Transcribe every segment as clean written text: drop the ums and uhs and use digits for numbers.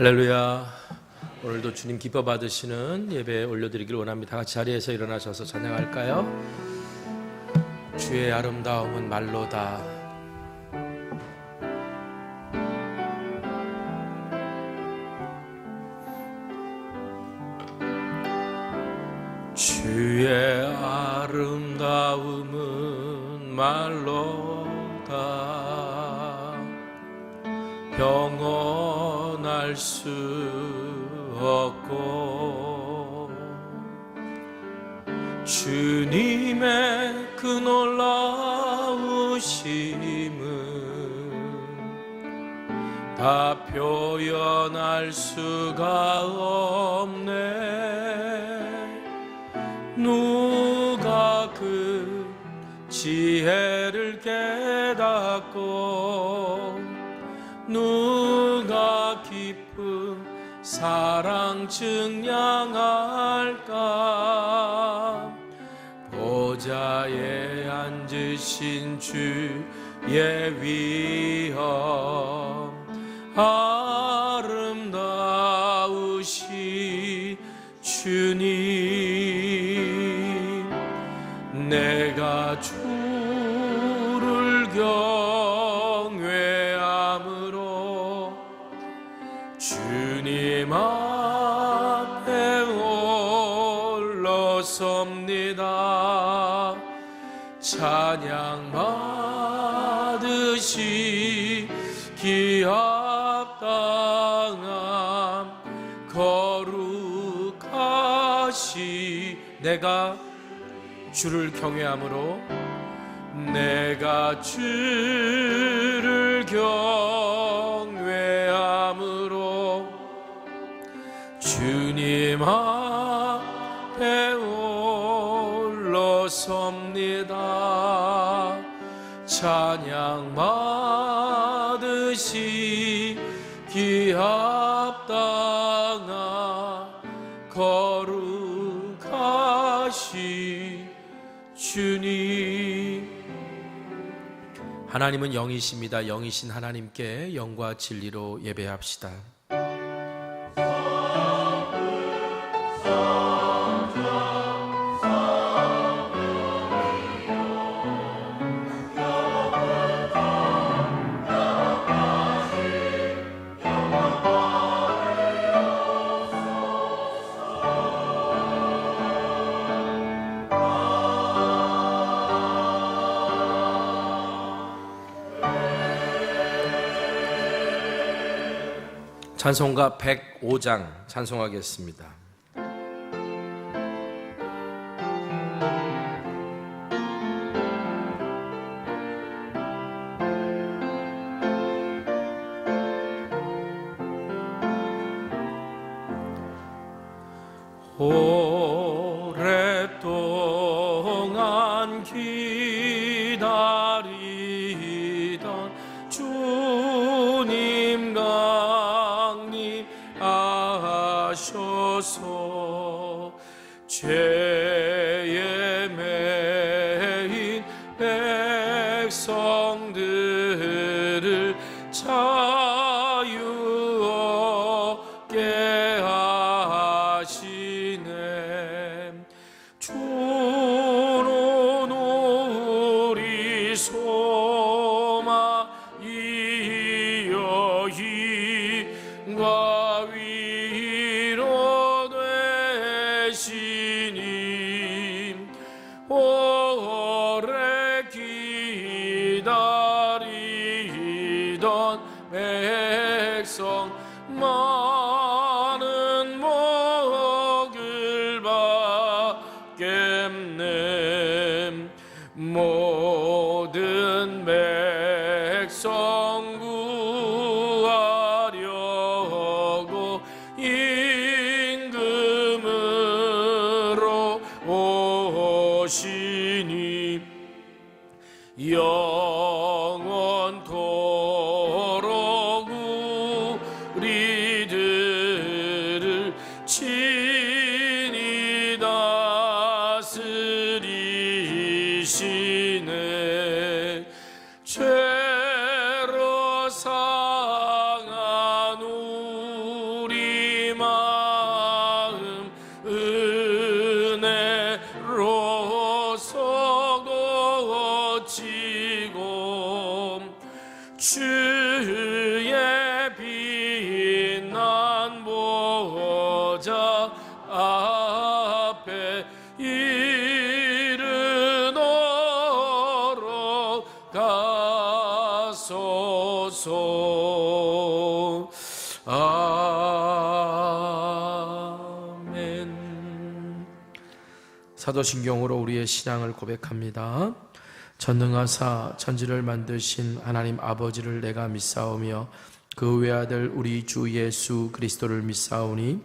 할렐루야. 오늘도 주님 기뻐 받으시는 예배 올려드리길 원합니다. 같이 자리에서 일어나셔서 찬양할까요? 주의 아름다움은 말로다. 주의 아름다움은 말로다. 영원할 수 없고 주님의 그 놀라우심은 다 표현할 수가 없네. 누가 그 지혜를 깨닫고 누가 깊은 사랑 증량할까. 보좌에 앉으신 주의 위엄 아름다우신 주님, 내가 주를 경외함으로 주님 앞에 올라섭니다. 찬양 받으시 기합당함 거룩하시. 내가 주를 경외함으로 내가 주를 경외함으로 주님 앞에 올라섭니다. 찬양 받으시 기합당하 거룩하시 주님. 하나님은 영이십니다. 영이신 하나님께 영과 진리로 예배합시다. 찬송가 105장 찬송하겠습니다. 오랫동안 기다리던 주님과 하셔서 죄에 매인 백성들을 자유 얻게 하시네. 주는 우리 소망이여 힘과 오래 기다리던 백성 많은 복을 받겠네. 모든 백성 구하려고 임금으로 오시니 영원토록 우리들을 친히 다스리시네. 죄로 주의 빛난 보좌 앞에 이르도록 가소서. 아멘. 사도신경으로 우리의 신앙을 고백합니다. 전능하사 천지를 만드신 하나님 아버지를 내가 믿사오며 그 외아들 우리 주 예수 그리스도를 믿사오니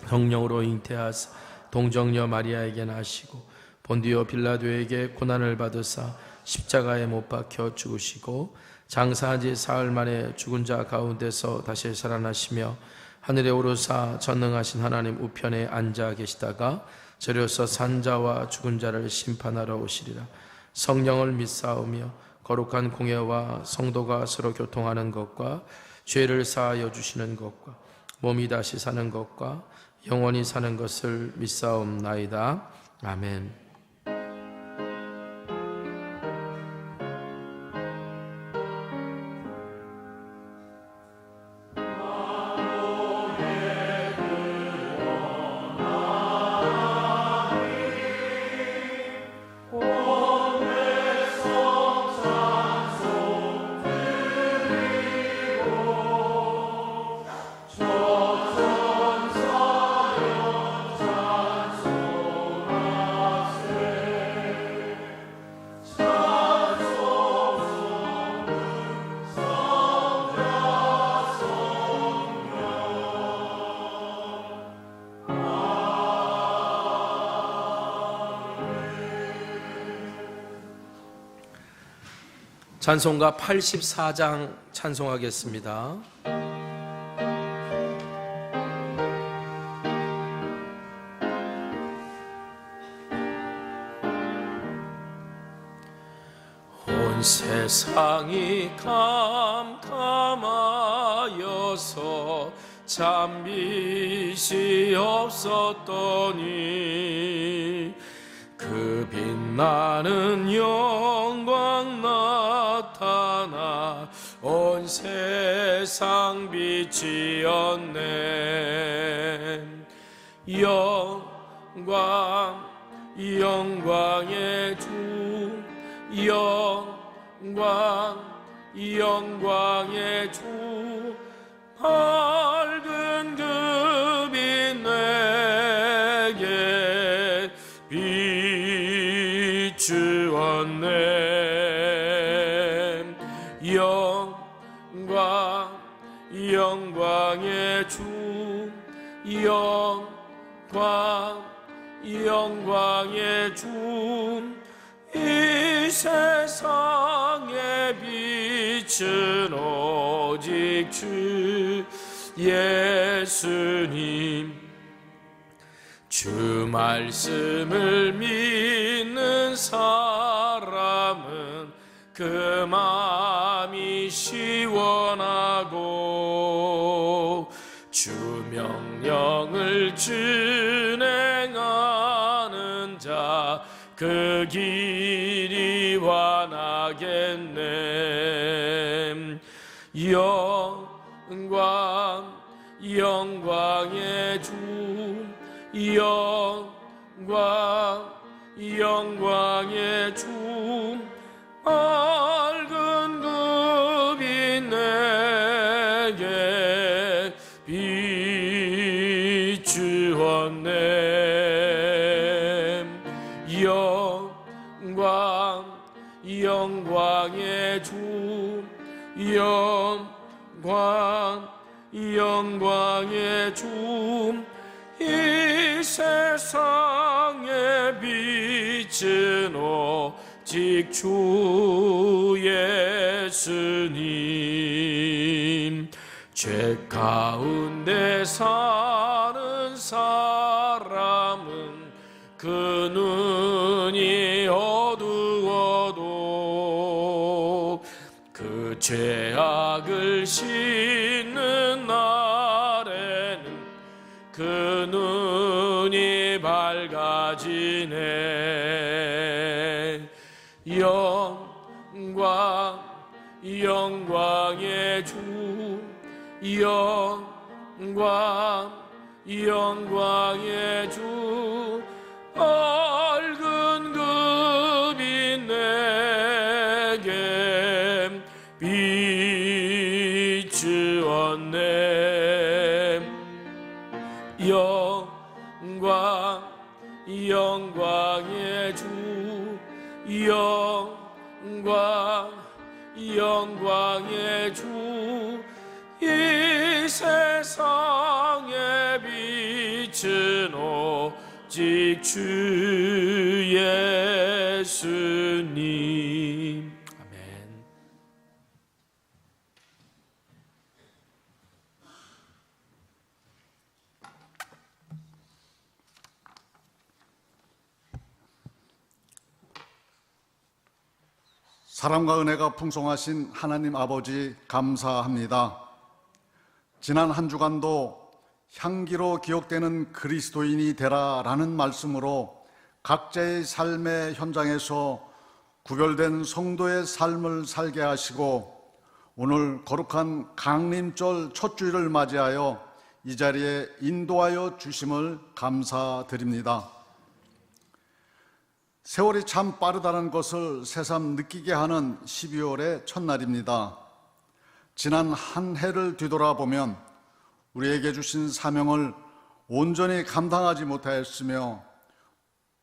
성령으로 잉태하사 동정녀 마리아에게 나시고 본디오 빌라도에게 고난을 받으사 십자가에 못 박혀 죽으시고 장사한 지 사흘 만에 죽은 자 가운데서 다시 살아나시며 하늘에 오르사 전능하신 하나님 우편에 앉아 계시다가 저려서 산 자와 죽은 자를 심판하러 오시리라. 성령을 믿사오며 거룩한 공예와 성도가 서로 교통하는 것과 죄를 사하여 주시는 것과 몸이 다시 사는 것과 영원히 사는 것을 믿사옵나이다. 아멘. 찬송가 84장 찬송하겠습니다. 온 세상이 캄캄하여서 잠빛이 없었더니 그 빛나는 영광 나타나 온 세상 빛이었네. 영광 영광의 주, 영광 영광의 주, 밝은 그 빛 내게 비추었네. 영광 영광의 주, 영광 영광의 주, 이 세상의 빛은 오직 주 예수님. 주 말씀을 믿는 사람은 그 마음이 시원하고 주 명령을 준행하는 자 그 길이 환하겠네. 영광 영광의 주, 영광 영광의 주, 밝은 그 빛 내게 비추었네. 영광 영광의 주, 영광 영광의 주, 이 세상의 빛은 오직 주 예수님. 죄 가운데 사는 사람은 그 눈이 어두워도 그 죄악을 씻는 날에는 그 눈이 밝아지네. 영광 영광의 주 영광의 주 밝은 금이 내게 비추었네. 영광의 주 영광의 주 이 세상에 빛은 오직 주 예수님. 아멘. 사랑과 은혜가 풍성하신 하나님 아버지 감사합니다. 지난 한 주간도 향기로 기억되는 그리스도인이 되라라는 말씀으로 각자의 삶의 현장에서 구별된 성도의 삶을 살게 하시고 오늘 거룩한 강림절 첫 주일을 맞이하여 이 자리에 인도하여 주심을 감사드립니다. 세월이 참 빠르다는 것을 새삼 느끼게 하는 12월의 첫날입니다. 지난 한 해를 뒤돌아보면 우리에게 주신 사명을 온전히 감당하지 못하였으며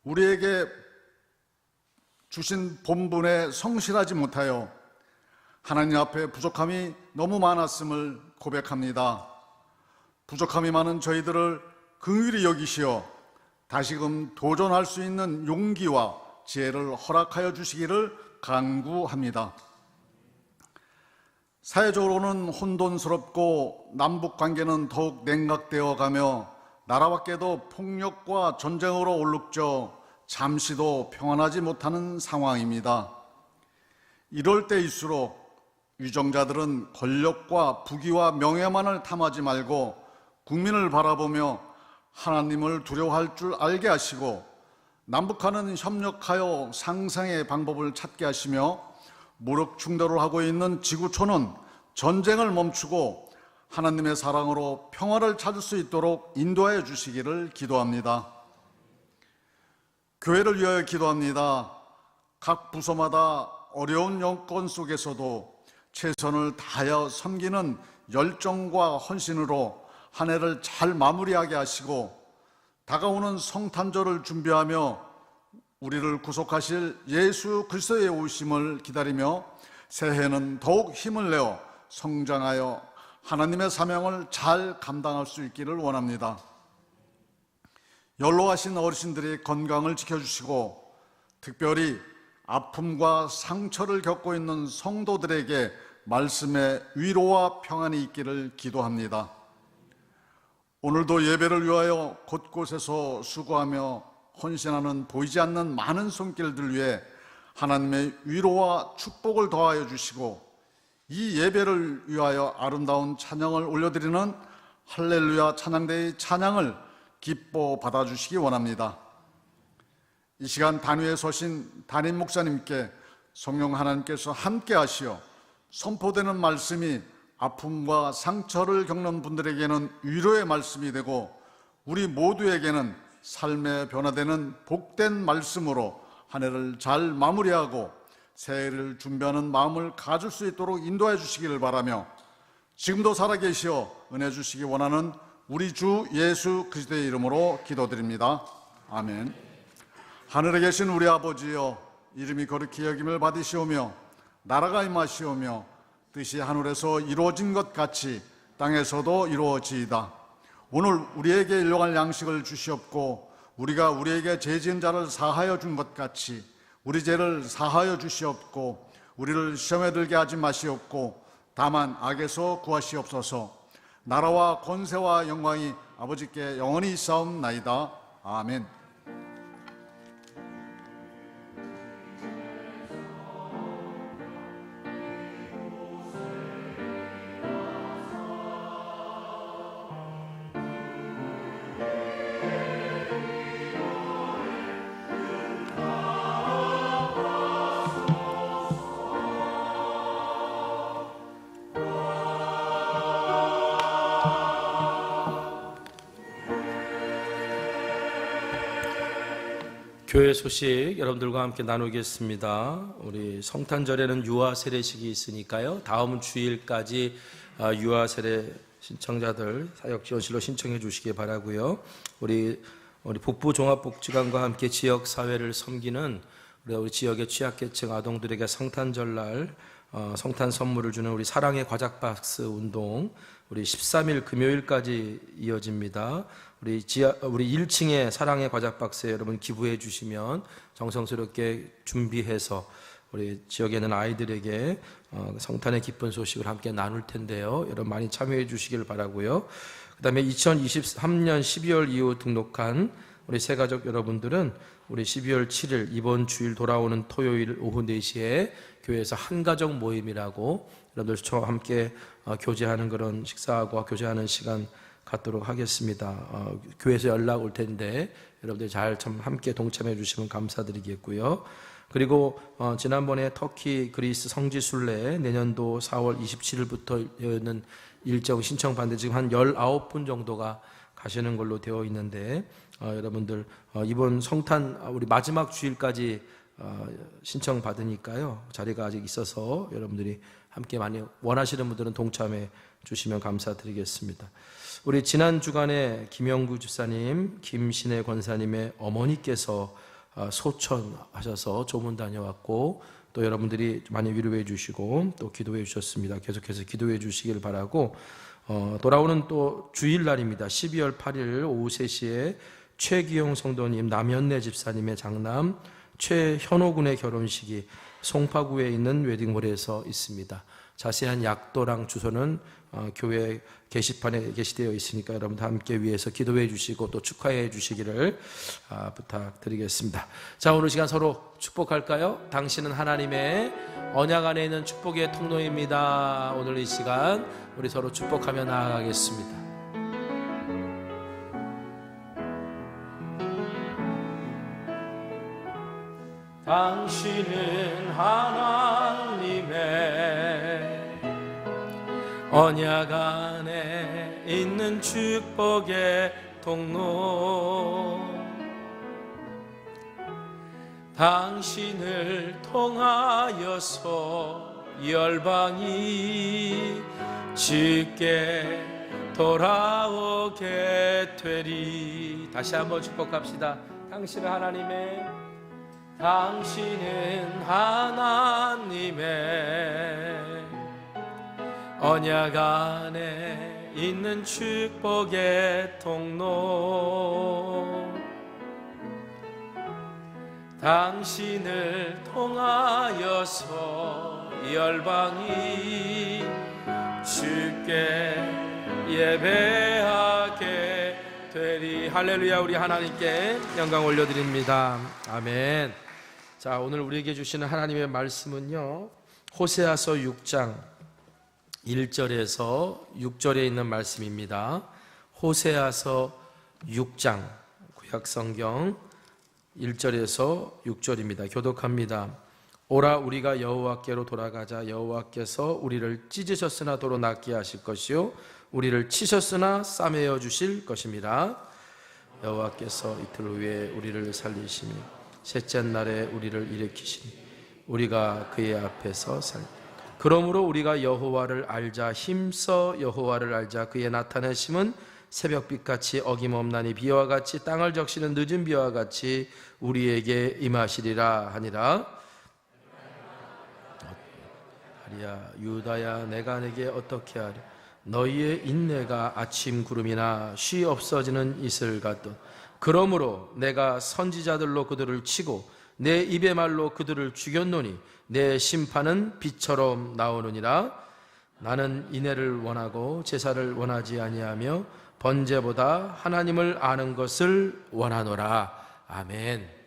우리에게 주신 본분에 성실하지 못하여 하나님 앞에 부족함이 너무 많았음을 고백합니다. 부족함이 많은 저희들을 긍휼히 여기시어 다시금 도전할 수 있는 용기와 지혜를 허락하여 주시기를 간구합니다. 사회적으로는 혼돈스럽고 남북관계는 더욱 냉각되어 가며 나라 밖에도 폭력과 전쟁으로 얼룩져 잠시도 평안하지 못하는 상황입니다. 이럴 때일수록 위정자들은 권력과 부귀와 명예만을 탐하지 말고 국민을 바라보며 하나님을 두려워할 줄 알게 하시고 남북한은 협력하여 상생의 방법을 찾게 하시며 무력 충돌을 하고 있는 지구촌은 전쟁을 멈추고 하나님의 사랑으로 평화를 찾을 수 있도록 인도하여 주시기를 기도합니다. 교회를 위하여 기도합니다. 각 부서마다 어려운 여건 속에서도 최선을 다하여 섬기는 열정과 헌신으로 한 해를 잘 마무리하게 하시고 다가오는 성탄절을 준비하며 우리를 구속하실 예수 그리스도의 오심을 기다리며 새해는 더욱 힘을 내어 성장하여 하나님의 사명을 잘 감당할 수 있기를 원합니다. 연로하신 어르신들의 건강을 지켜주시고 특별히 아픔과 상처를 겪고 있는 성도들에게 말씀의 위로와 평안이 있기를 기도합니다. 오늘도 예배를 위하여 곳곳에서 수고하며 헌신하는 보이지 않는 많은 손길들 위해 하나님의 위로와 축복을 더하여 주시고 이 예배를 위하여 아름다운 찬양을 올려드리는 할렐루야 찬양대의 찬양을 기뻐 받아주시기 원합니다. 이 시간 단위에 서신 담임 목사님께 성령 하나님께서 함께 하시어 선포되는 말씀이 아픔과 상처를 겪는 분들에게는 위로의 말씀이 되고 우리 모두에게는 삶의 변화되는 복된 말씀으로 한 해를 잘 마무리하고 새해를 준비하는 마음을 가질 수 있도록 인도해 주시기를 바라며 지금도 살아계시어 은혜 주시기 원하는 우리 주 예수 그리스도의 이름으로 기도드립니다. 아멘. 하늘에 계신 우리 아버지여, 이름이 거룩히 여김을 받으시오며 나라가 임하시오며 뜻이 하늘에서 이루어진 것 같이 땅에서도 이루어지이다. 오늘 우리에게 일용할 양식을 주시옵고 우리가 우리에게 죄 지은 자를 사하여 준 것 같이 우리 죄를 사하여 주시옵고 우리를 시험에 들게 하지 마시옵고 다만 악에서 구하시옵소서. 나라와 권세와 영광이 아버지께 영원히 있사옵나이다. 아멘. 교회 소식 여러분들과 함께 나누겠습니다. 우리 성탄절에는 유아 세례식이 있으니까요. 다음 주일까지 유아 세례 신청자들 사역 지원실로 신청해 주시기 바라고요. 우리 북부 종합복지관과 함께 지역 사회를 섬기는 우리 지역의 취약계층 아동들에게 성탄절날 성탄 선물을 주는 우리 사랑의 과자박스 운동, 우리 13일 금요일까지 이어집니다. 우리 1층에 사랑의 과자박스에 여러분 기부해 주시면 정성스럽게 준비해서 우리 지역에 있는 아이들에게 성탄의 기쁜 소식을 함께 나눌 텐데요. 여러분 많이 참여해 주시길 바라고요. 그 다음에 2023년 12월 이후 등록한 우리 새가족 여러분들은 우리 12월 7일 이번 주일 돌아오는 토요일 오후 4시에 교회에서 한가족 모임이라고 여러분들 함께 교제하는 그런 식사하고 교제하는 시간 갖도록 하겠습니다. 교회에서 연락 올 텐데 여러분들 잘 참 함께 동참해 주시면 감사드리겠고요. 그리고 지난번에 터키 그리스 성지순례 내년도 4월 27일부터는 일정 신청 받는데 지금 한 19분 정도가 가시는 걸로 되어 있는데 여러분들 이번 성탄 우리 마지막 주일까지 신청 받으니까요. 자리가 아직 있어서 여러분들이 함께 많이 원하시는 분들은 동참해 주시면 감사드리겠습니다. 우리 지난 주간에 김영구 집사님, 김신혜 권사님의 어머니께서 소천하셔서 조문 다녀왔고 또 여러분들이 많이 위로해 주시고 또 기도해 주셨습니다. 계속해서 기도해 주시길 바라고 돌아오는 또 주일날입니다. 12월 8일 오후 3시에 최기용 성도님, 남현래 집사님의 장남 최현호 군의 결혼식이 송파구에 있는 웨딩홀에서 있습니다. 자세한 약도랑 주소는 교회 게시판에 게시되어 있으니까 여러분 다 함께 위해서 기도해 주시고 또 축하해 주시기를 부탁드리겠습니다. 자, 오늘 시간 서로 축복할까요? 당신은 하나님의 언약 안에 있는 축복의 통로입니다. 오늘 이 시간 우리 서로 축복하며 나아가겠습니다. 당신은 하나님의 언약 안에 있는 축복의 통로, 당신을 통하여서 열방이 주께 돌아오게 되리. 다시 한번 축복합시다. 당신은 하나님의 언약 안에 있는 축복의 통로, 당신을 통하여서 열방이 주께 예배하게 되리. 할렐루야. 우리 하나님께 영광 올려드립니다. 아멘. 자, 오늘 우리에게 주시는 하나님의 말씀은요, 호세아서 6장 1절에서 6절에 있는 말씀입니다. 호세아서 6장 구약성경 1절에서 6절입니다. 교독합니다. 오라, 우리가 여호와께로 돌아가자. 여호와께서 우리를 찢으셨으나 도로 낫게 하실 것이요 우리를 치셨으나 싸매어 주실 것입니다. 여호와께서 이틀 후에 우리를 살리시니 셋째 날에 우리를 일으키시니 우리가 그의 앞에서 그러므로 우리가 여호와를 알자. 힘써 여호와를 알자. 그의 나타내심은 새벽빛같이 어김없나니 비와 같이 땅을 적시는 늦은 비와 같이 우리에게 임하시리라 하니라. 하리야, 유다야, 내가 내게 어떻게 하랴. 너희의 인내가 아침 구름이나 쉬 없어지는 이슬 같듯. 그러므로 내가 선지자들로 그들을 치고 내 입의 말로 그들을 죽였노니 내 심판은 빛처럼 나오느니라. 나는 인애를 원하고 제사를 원하지 아니하며 번제보다 하나님을 아는 것을 원하노라. 아멘.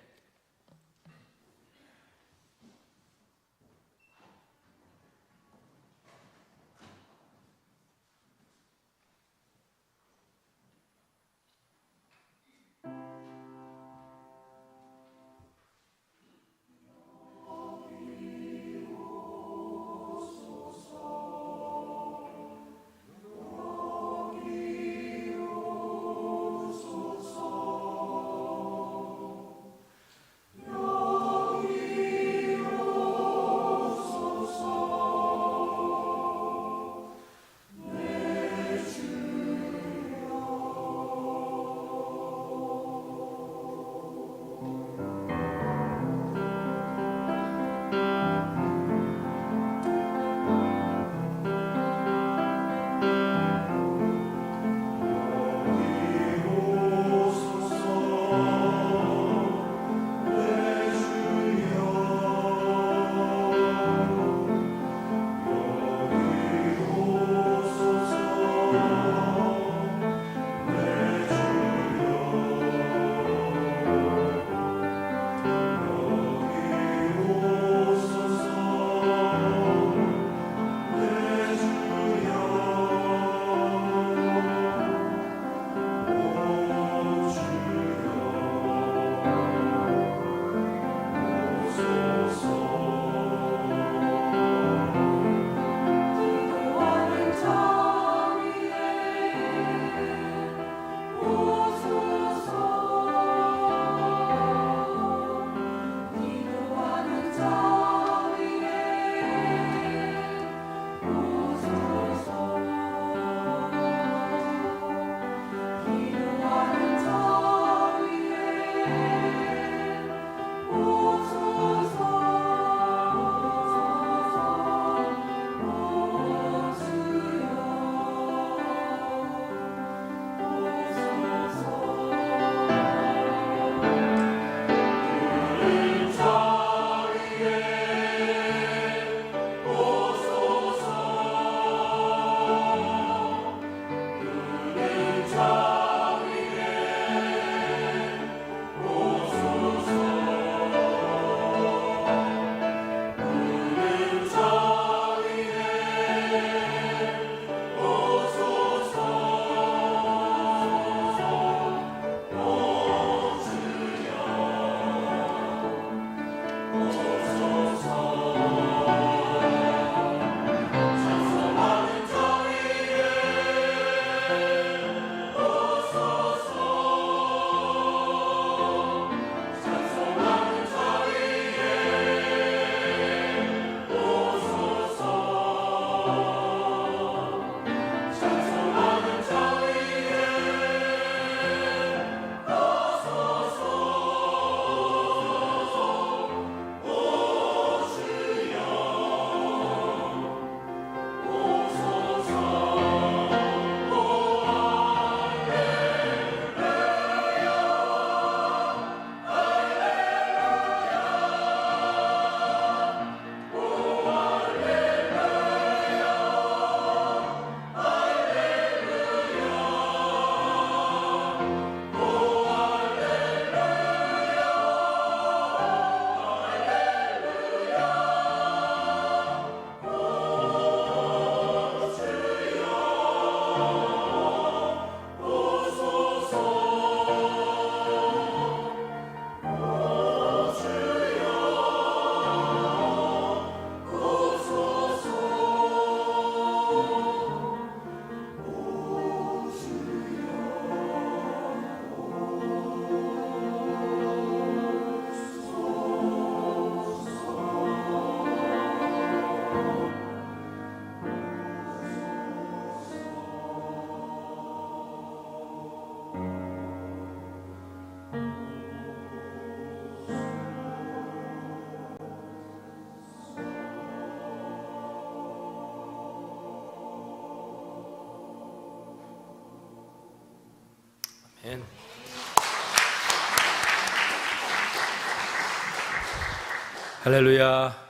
할렐루야.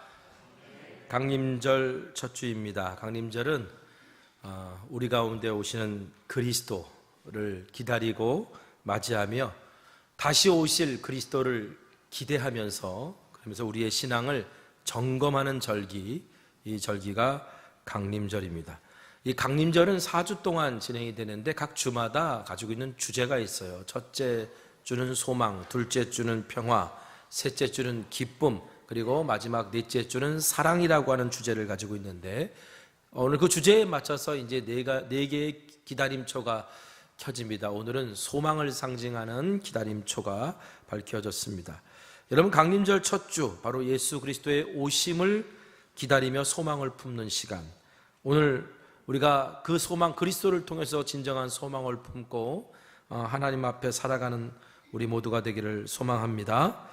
강림절 첫 주입니다. 강림절은 우리 가운데 오시는 그리스도를 기다리고 맞이하며 다시 오실 그리스도를 기대하면서, 그러면서 우리의 신앙을 점검하는 절기, 이 절기가 강림절입니다. 이 강림절은 4주 동안 진행이 되는데 각 주마다 가지고 있는 주제가 있어요. 첫째 주는 소망, 둘째 주는 평화, 셋째 주는 기쁨, 그리고 마지막 넷째 주는 사랑이라고 하는 주제를 가지고 있는데, 오늘 그 주제에 맞춰서 이제 네 개의 기다림초가 켜집니다. 오늘은 소망을 상징하는 기다림초가 밝혀졌습니다. 여러분, 강림절 첫 주, 바로 예수 그리스도의 오심을 기다리며 소망을 품는 시간. 오늘 우리가 그 소망, 그리스도를 통해서 진정한 소망을 품고 하나님 앞에 살아가는 우리 모두가 되기를 소망합니다.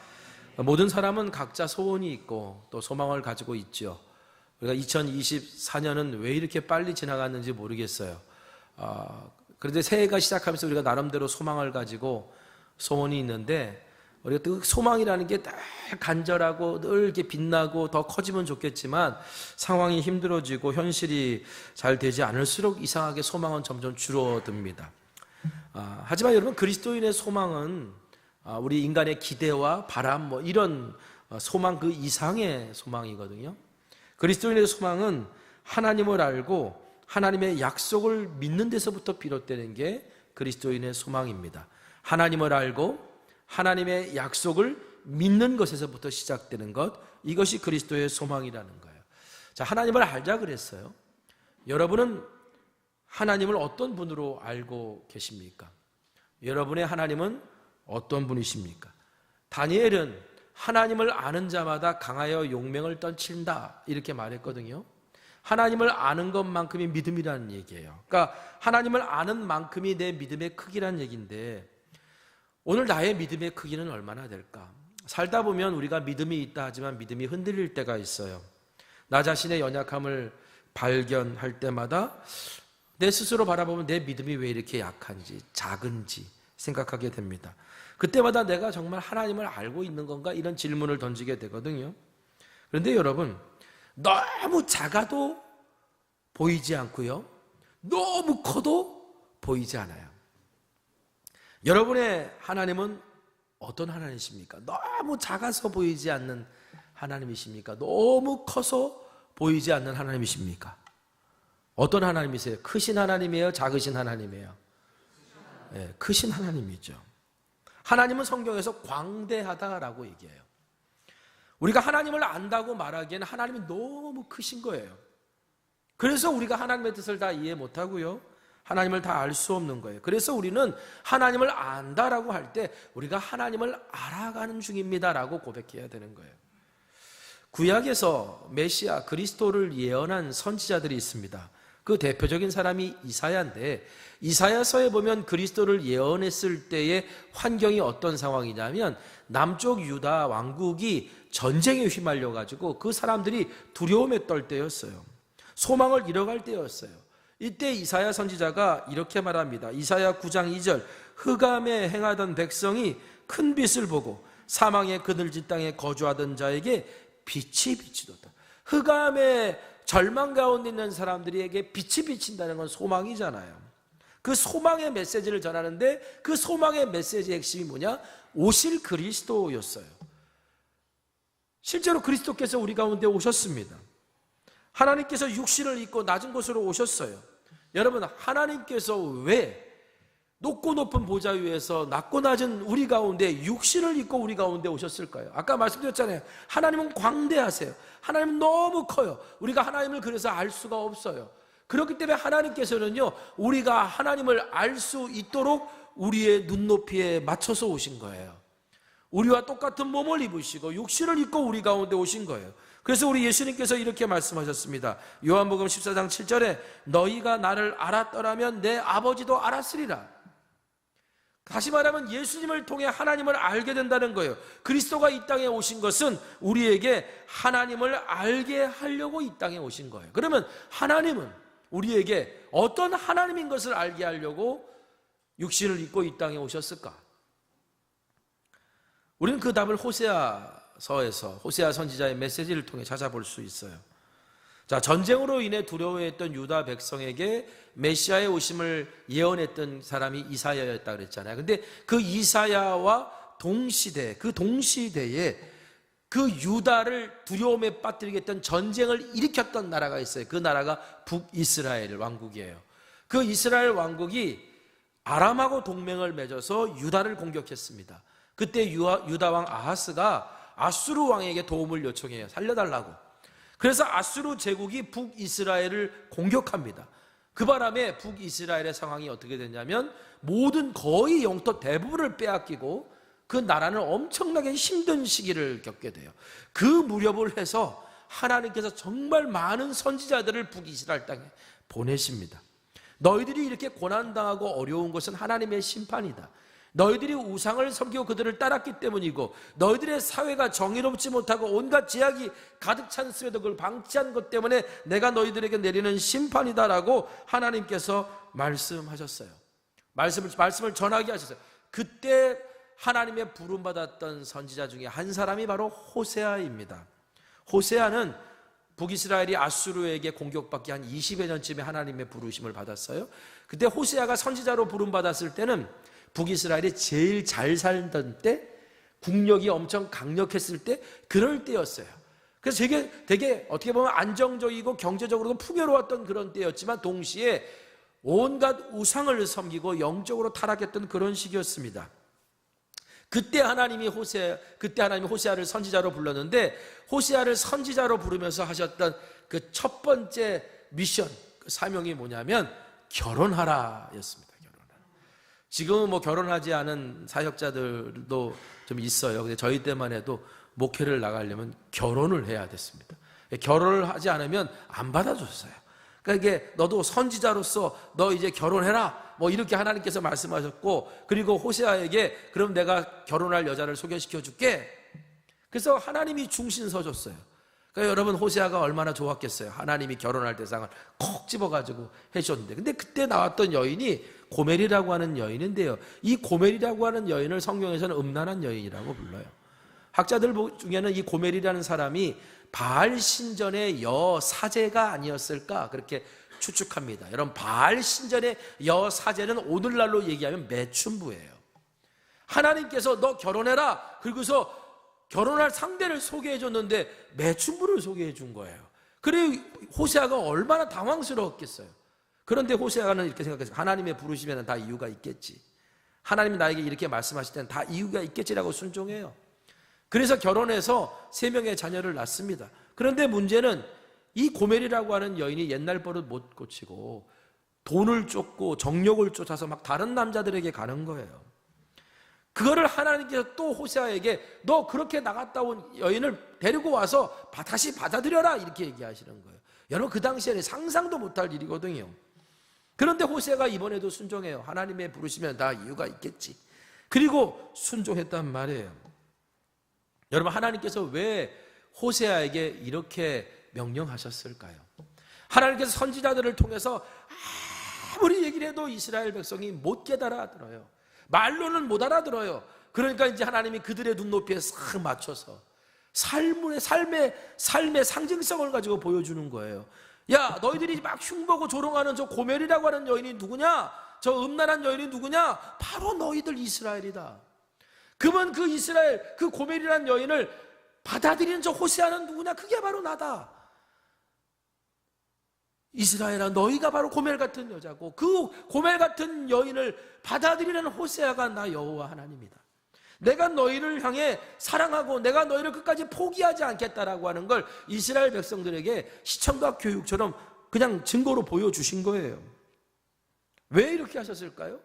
모든 사람은 각자 소원이 있고 또 소망을 가지고 있죠. 우리가 2024년은 왜 이렇게 빨리 지나갔는지 모르겠어요. 그런데 새해가 시작하면서 우리가 나름대로 소망을 가지고 소원이 있는데, 우리가 그 소망이라는 게 늘 간절하고 늘 이렇게 빛나고 더 커지면 좋겠지만 상황이 힘들어지고 현실이 잘 되지 않을수록 이상하게 소망은 점점 줄어듭니다. 하지만 여러분, 그리스도인의 소망은 우리 인간의 기대와 바람 이런 소망 그 이상의 소망이거든요. 그리스도인의 소망은 하나님을 알고 하나님의 약속을 믿는 데서부터 비롯되는 게 그리스도인의 소망입니다. 하나님을 알고 하나님의 약속을 믿는 것에서부터 시작되는 것, 이것이 그리스도의 소망이라는 거예요. 자, 하나님을 알자 그랬어요. 여러분은 하나님을 어떤 분으로 알고 계십니까? 여러분의 하나님은 어떤 분이십니까? 다니엘은 하나님을 아는 자마다 강하여 용맹을 떨친다, 이렇게 말했거든요. 하나님을 아는 것만큼이 믿음이라는 얘기예요. 그러니까 하나님을 아는 만큼이 내 믿음의 크기라는 얘기인데, 오늘 나의 믿음의 크기는 얼마나 될까? 살다 보면 우리가 믿음이 있다 하지만 믿음이 흔들릴 때가 있어요. 나 자신의 연약함을 발견할 때마다 내 스스로 바라보면 내 믿음이 왜 이렇게 약한지, 작은지 생각하게 됩니다. 그때마다 내가 정말 하나님을 알고 있는 건가? 이런 질문을 던지게 되거든요. 그런데 여러분, 너무 작아도 보이지 않고요, 너무 커도 보이지 않아요. 여러분의 하나님은 어떤 하나님이십니까? 너무 작아서 보이지 않는 하나님이십니까? 너무 커서 보이지 않는 하나님이십니까? 어떤 하나님이세요? 크신 하나님이에요? 작으신 하나님이에요? 네, 크신 하나님이죠. 하나님은 성경에서 광대하다라고 얘기해요. 우리가 하나님을 안다고 말하기에는 하나님이 너무 크신 거예요. 그래서 우리가 하나님의 뜻을 다 이해 못하고요, 하나님을 다 알 수 없는 거예요. 그래서 우리는 하나님을 안다라고 할 때 우리가 하나님을 알아가는 중입니다라고 고백해야 되는 거예요. 구약에서 메시아 그리스도를 예언한 선지자들이 있습니다. 그 대표적인 사람이 이사야인데, 이사야서에 보면 그리스도를 예언했을 때의 환경이 어떤 상황이냐면, 남쪽 유다 왕국이 전쟁에 휘말려가지고 그 사람들이 두려움에 떨 때였어요. 소망을 잃어갈 때였어요. 이때 이사야 선지자가 이렇게 말합니다. 이사야 9장 2절, 흑암에 행하던 백성이 큰 빛을 보고 사망의 그늘진 땅에 거주하던 자에게 빛이 비치도다. 흑암에 절망 가운데 있는 사람들에게 빛이 비친다는 건 소망이잖아요. 그 소망의 메시지를 전하는데, 그 소망의 메시지의 핵심이 뭐냐? 오실 그리스도였어요. 실제로 그리스도께서 우리 가운데 오셨습니다. 하나님께서 육신을 입고 낮은 곳으로 오셨어요. 여러분, 하나님께서 왜 높고 높은 보좌 위에서 낮고 낮은 우리 가운데 육신을 입고 우리 가운데 오셨을까요? 아까 말씀드렸잖아요. 하나님은 광대하세요. 하나님은 너무 커요. 우리가 하나님을 그래서 알 수가 없어요. 그렇기 때문에 하나님께서는요, 우리가 하나님을 알 수 있도록 우리의 눈높이에 맞춰서 오신 거예요. 우리와 똑같은 몸을 입으시고 육신을 입고 우리 가운데 오신 거예요. 그래서 우리 예수님께서 이렇게 말씀하셨습니다. 요한복음 14장 7절에 너희가 나를 알았더라면 내 아버지도 알았으리라. 다시 말하면 예수님을 통해 하나님을 알게 된다는 거예요. 그리스도가 이 땅에 오신 것은 우리에게 하나님을 알게 하려고 이 땅에 오신 거예요. 그러면 하나님은 우리에게 어떤 하나님인 것을 알게 하려고 육신을 입고 이 땅에 오셨을까? 우리는 그 답을 호세아서에서 호세아 선지자의 메시지를 통해 찾아볼 수 있어요. 자, 전쟁으로 인해 두려워했던 유다 백성에게 메시아의 오심을 예언했던 사람이 이사야였다 그랬잖아요. 근데 그 이사야와 동시대에 그 유다를 두려움에 빠뜨리겠던 전쟁을 일으켰던 나라가 있어요. 그 나라가 북이스라엘 왕국이에요. 그 이스라엘 왕국이 아람하고 동맹을 맺어서 유다를 공격했습니다. 그때 유다 왕 아하스가 아수르 왕에게 도움을 요청해요. 살려달라고. 그래서 아수르 제국이 북이스라엘을 공격합니다. 그 바람에 북이스라엘의 상황이 어떻게 됐냐면 모든 거의 영토 대부분을 빼앗기고 그 나라는 엄청나게 힘든 시기를 겪게 돼요. 그 무렵을 해서 하나님께서 정말 많은 선지자들을 북이스라엘 땅에 보내십니다. 너희들이 이렇게 고난당하고 어려운 것은 하나님의 심판이다. 너희들이 우상을 섬기고 그들을 따랐기 때문이고 너희들의 사회가 정의롭지 못하고 온갖 제약이 가득 찼음에도 그걸 방치한 것 때문에 내가 너희들에게 내리는 심판이다라고 하나님께서 말씀하셨어요. 말씀을 전하게 하셨어요. 그때 하나님의 부름받았던 선지자 중에 한 사람이 바로 호세아입니다. 호세아는 북이스라엘이 아수르에게 공격받기 한 20여 년쯤에 하나님의 부르심을 받았어요. 그때 호세아가 선지자로 부름받았을 때는 북이스라엘이 제일 잘 살던 때, 국력이 엄청 강력했을 때, 그럴 때였어요. 그래서 되게 어떻게 보면 안정적이고 경제적으로도 풍요로웠던 그런 때였지만 동시에 온갖 우상을 섬기고 영적으로 타락했던 그런 시기였습니다. 그때 하나님이 호세아를 선지자로 불렀는데 호세아를 선지자로 부르면서 하셨던 그 첫 번째 미션, 그 사명이 뭐냐면 결혼하라였습니다. 지금은 뭐 결혼하지 않은 사역자들도 좀 있어요. 근데 저희 때만 해도 목회를 나가려면 결혼을 해야 됐습니다. 결혼을 하지 않으면 안 받아줬어요. 그러니까 이게 너도 선지자로서 너 이제 결혼해라 뭐 이렇게 하나님께서 말씀하셨고, 그리고 호세아에게 그럼 내가 결혼할 여자를 소개시켜 줄게. 그래서 하나님이 중신 서줬어요. 그러니까 여러분, 호세아가 얼마나 좋았겠어요. 하나님이 결혼할 대상을 콕 집어가지고 해주셨는데, 근데 그때 나왔던 여인이 고멜이라고 하는 여인인데요, 이 고멜이라고 하는 여인을 성경에서는 음란한 여인이라고 불러요. 학자들 중에는 이 고멜이라는 사람이 바알 신전의 여사제가 아니었을까 그렇게 추측합니다. 여러분, 바알 신전의 여사제는 오늘날로 얘기하면 매춘부예요. 하나님께서 너 결혼해라, 그리고서 결혼할 상대를 소개해 줬는데 매춘부를 소개해 준 거예요. 그래 호세아가 얼마나 당황스러웠겠어요. 그런데 호세아는 이렇게 생각했어요. 하나님의 부르시면 다 이유가 있겠지. 하나님이 나에게 이렇게 말씀하실 때는 다 이유가 있겠지라고 순종해요. 그래서 결혼해서 3명의 자녀를 낳습니다. 그런데 문제는 이 고멜이라고 하는 여인이 옛날 버릇 못 고치고 돈을 쫓고 정욕을 쫓아서 막 다른 남자들에게 가는 거예요. 그거를 하나님께서 또 호세아에게 너 그렇게 나갔다 온 여인을 데리고 와서 다시 받아들여라 이렇게 얘기하시는 거예요. 여러분, 그 당시에는 상상도 못할 일이거든요. 그런데 호세아가 이번에도 순종해요. 하나님의 부르시면 다 이유가 있겠지. 그리고 순종했단 말이에요. 여러분, 하나님께서 왜 호세아에게 이렇게 명령하셨을까요? 하나님께서 선지자들을 통해서 아무리 얘기를 해도 이스라엘 백성이 못 깨달아들어요. 말로는 못 알아들어요. 그러니까 이제 하나님이 그들의 눈높이에 싹 맞춰서 삶의 상징성을 가지고 보여주는 거예요. 야, 너희들이 막 흉보고 조롱하는 저 고멜이라고 하는 여인이 누구냐? 저 음란한 여인이 누구냐? 바로 너희들 이스라엘이다. 그러면 그 이스라엘, 그 고멜이라는 여인을 받아들이는 저 호세아는 누구냐? 그게 바로 나다. 이스라엘아, 너희가 바로 고멜 같은 여자고 그 고멜 같은 여인을 받아들이는 호세아가 나 여호와 하나님이다. 내가 너희를 향해 사랑하고 내가 너희를 끝까지 포기하지 않겠다라고 하는 걸 이스라엘 백성들에게 시청각 교육처럼 그냥 증거로 보여주신 거예요. 왜 이렇게 하셨을까요?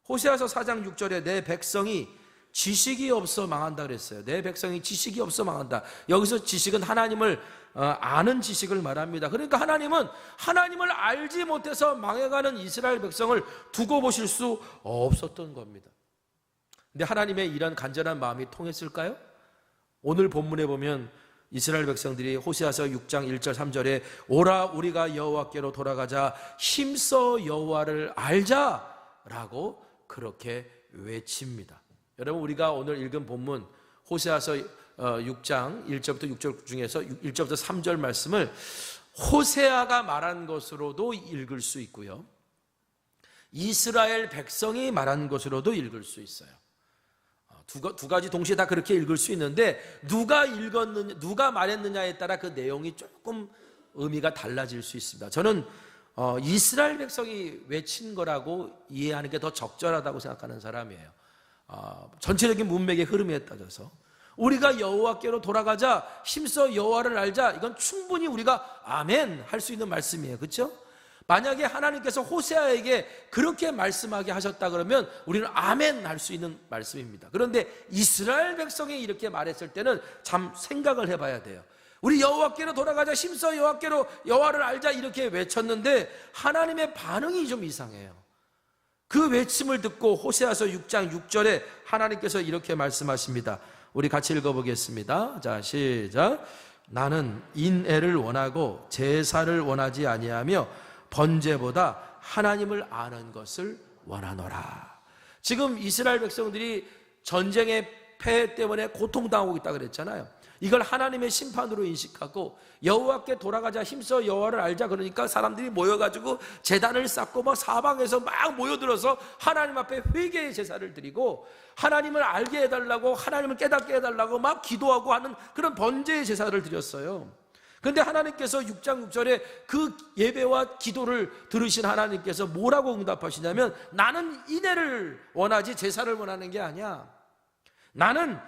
호세아서 4장 6절에 내 백성이 지식이 없어 망한다 그랬어요. 내 백성이 지식이 없어 망한다. 여기서 지식은 하나님을 아는 지식을 말합니다. 그러니까 하나님은 하나님을 알지 못해서 망해가는 이스라엘 백성을 두고 보실 수 없었던 겁니다. 근데 하나님의 이런 간절한 마음이 통했을까요? 오늘 본문에 보면 이스라엘 백성들이 호세아서 6장 1절 3절에 오라 우리가 여호와께로 돌아가자 힘써 여호와를 알자라고 그렇게 외칩니다. 여러분, 우리가 오늘 읽은 본문 호세아서 6장 1절부터 6절 중에서 1절부터 3절 말씀을 호세아가 말한 것으로도 읽을 수 있고요, 이스라엘 백성이 말한 것으로도 읽을 수 있어요. 두 가지 동시에 다 그렇게 읽을 수 있는데, 누가 읽었느냐, 누가 말했느냐에 따라 그 내용이 조금 의미가 달라질 수 있습니다. 저는 이스라엘 백성이 외친 거라고 이해하는 게 더 적절하다고 생각하는 사람이에요. 전체적인 문맥의 흐름에 따져서 우리가 여호와께로 돌아가자, 힘써 여호와를 알자, 이건 충분히 우리가 아멘 할 수 있는 말씀이에요. 그렇죠? 만약에 하나님께서 호세아에게 그렇게 말씀하게 하셨다 그러면 우리는 아멘 할 수 있는 말씀입니다. 그런데 이스라엘 백성이 이렇게 말했을 때는 참 생각을 해봐야 돼요. 우리 여호와께로 돌아가자, 힘써 여호와께로 여호와를 알자, 이렇게 외쳤는데 하나님의 반응이 좀 이상해요. 그 외침을 듣고 호세아서 6장 6절에 하나님께서 이렇게 말씀하십니다. 우리 같이 읽어보겠습니다. 자, 시작. 나는 인애를 원하고 제사를 원하지 아니하며 번제보다 하나님을 아는 것을 원하노라. 지금 이스라엘 백성들이 전쟁의 패 때문에 고통당하고 있다 그랬잖아요. 이걸 하나님의 심판으로 인식하고 여호와께 돌아가자, 힘써 여호와를 알자, 그러니까 사람들이 모여가지고 제단을 쌓고 막 사방에서 막 모여들어서 하나님 앞에 회개의 제사를 드리고 하나님을 알게 해달라고, 하나님을 깨닫게 해달라고 막 기도하고 하는 그런 번제의 제사를 드렸어요. 그런데 하나님께서 6장 6절에 그 예배와 기도를 들으신 하나님께서 뭐라고 응답하시냐면, 나는 인애를 원하지 제사를 원하는 게 아니야. 나는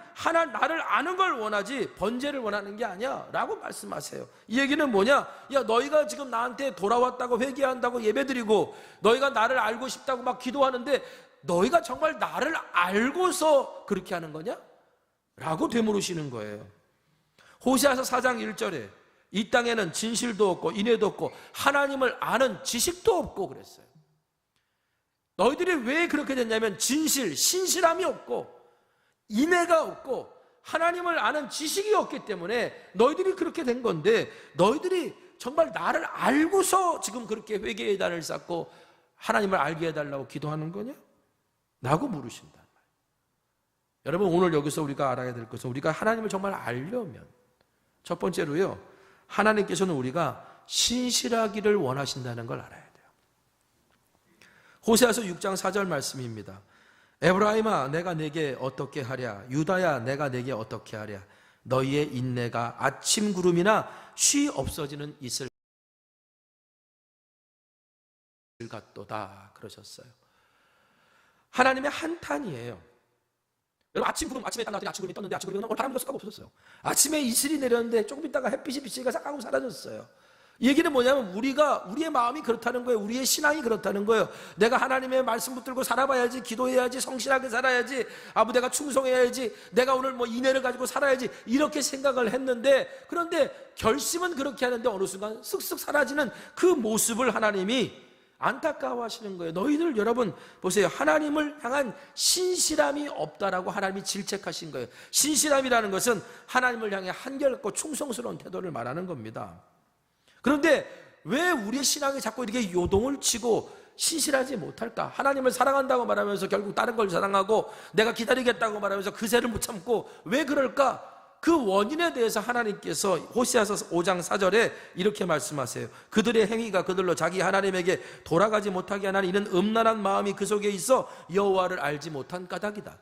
나를 아는 걸 원하지 번제를 원하는 게 아니야 라고 말씀하세요. 이 얘기는 뭐냐? 야, 너희가 지금 나한테 돌아왔다고 회개한다고 예배드리고 너희가 나를 알고 싶다고 막 기도하는데 너희가 정말 나를 알고서 그렇게 하는 거냐? 라고 되물으시는 거예요. 호세아서 4장 1절에 이 땅에는 진실도 없고 인애도 없고 하나님을 아는 지식도 없고 그랬어요. 너희들이 왜 그렇게 됐냐면 신실함이 없고 인애가 없고 하나님을 아는 지식이 없기 때문에 너희들이 그렇게 된 건데, 너희들이 정말 나를 알고서 지금 그렇게 회개의 단을 쌓고 하나님을 알게 해달라고 기도하는 거냐? 라고 물으신단 말이에요. 여러분, 오늘 여기서 우리가 알아야 될 것은, 우리가 하나님을 정말 알려면 첫 번째로요, 하나님께서는 우리가 신실하기를 원하신다는 걸 알아야 돼요. 호세아서 6장 4절 말씀입니다. 에브라임아, 내가 내게 어떻게 하랴? 유다야, 내가 내게 어떻게 하랴? 너희의 인내가 아침 구름이나 쉬 없어지는 이슬 같도다 그러셨어요. 하나님의 한탄이에요. 여러분, 아침 구름, 아침에 딱 아침 구름이 떴는데 아침 구름이 오늘 바람이 수가 없었어요. 아침에 이슬이 내렸는데 조금 있다가 햇빛이 비치니까 싹 하고 사라졌어요. 이 얘기는 뭐냐면 우리의 마음이 그렇다는 거예요. 우리의 신앙이 그렇다는 거예요. 내가 하나님의 말씀 붙들고 살아봐야지, 기도해야지, 성실하게 살아야지, 내가 충성해야지, 내가 오늘 인애를 가지고 살아야지, 이렇게 생각을 했는데, 그런데 결심은 그렇게 하는데 어느 순간 쓱쓱 사라지는 그 모습을 하나님이 안타까워하시는 거예요. 너희들, 여러분 보세요. 하나님을 향한 신실함이 없다라고 하나님이 질책하신 거예요. 신실함이라는 것은 하나님을 향해 한결같고 충성스러운 태도를 말하는 겁니다. 그런데 왜 우리의 신앙이 자꾸 이렇게 요동을 치고 신실하지 못할까? 하나님을 사랑한다고 말하면서 결국 다른 걸 사랑하고, 내가 기다리겠다고 말하면서 그새를 못 참고, 왜 그럴까? 그 원인에 대해서 하나님께서 호세아서 5장 4절에 이렇게 말씀하세요. 그들의 행위가 그들로 자기 하나님에게 돌아가지 못하게 하나니 이는 음란한 마음이 그 속에 있어 여호와를 알지 못한 까닭이다.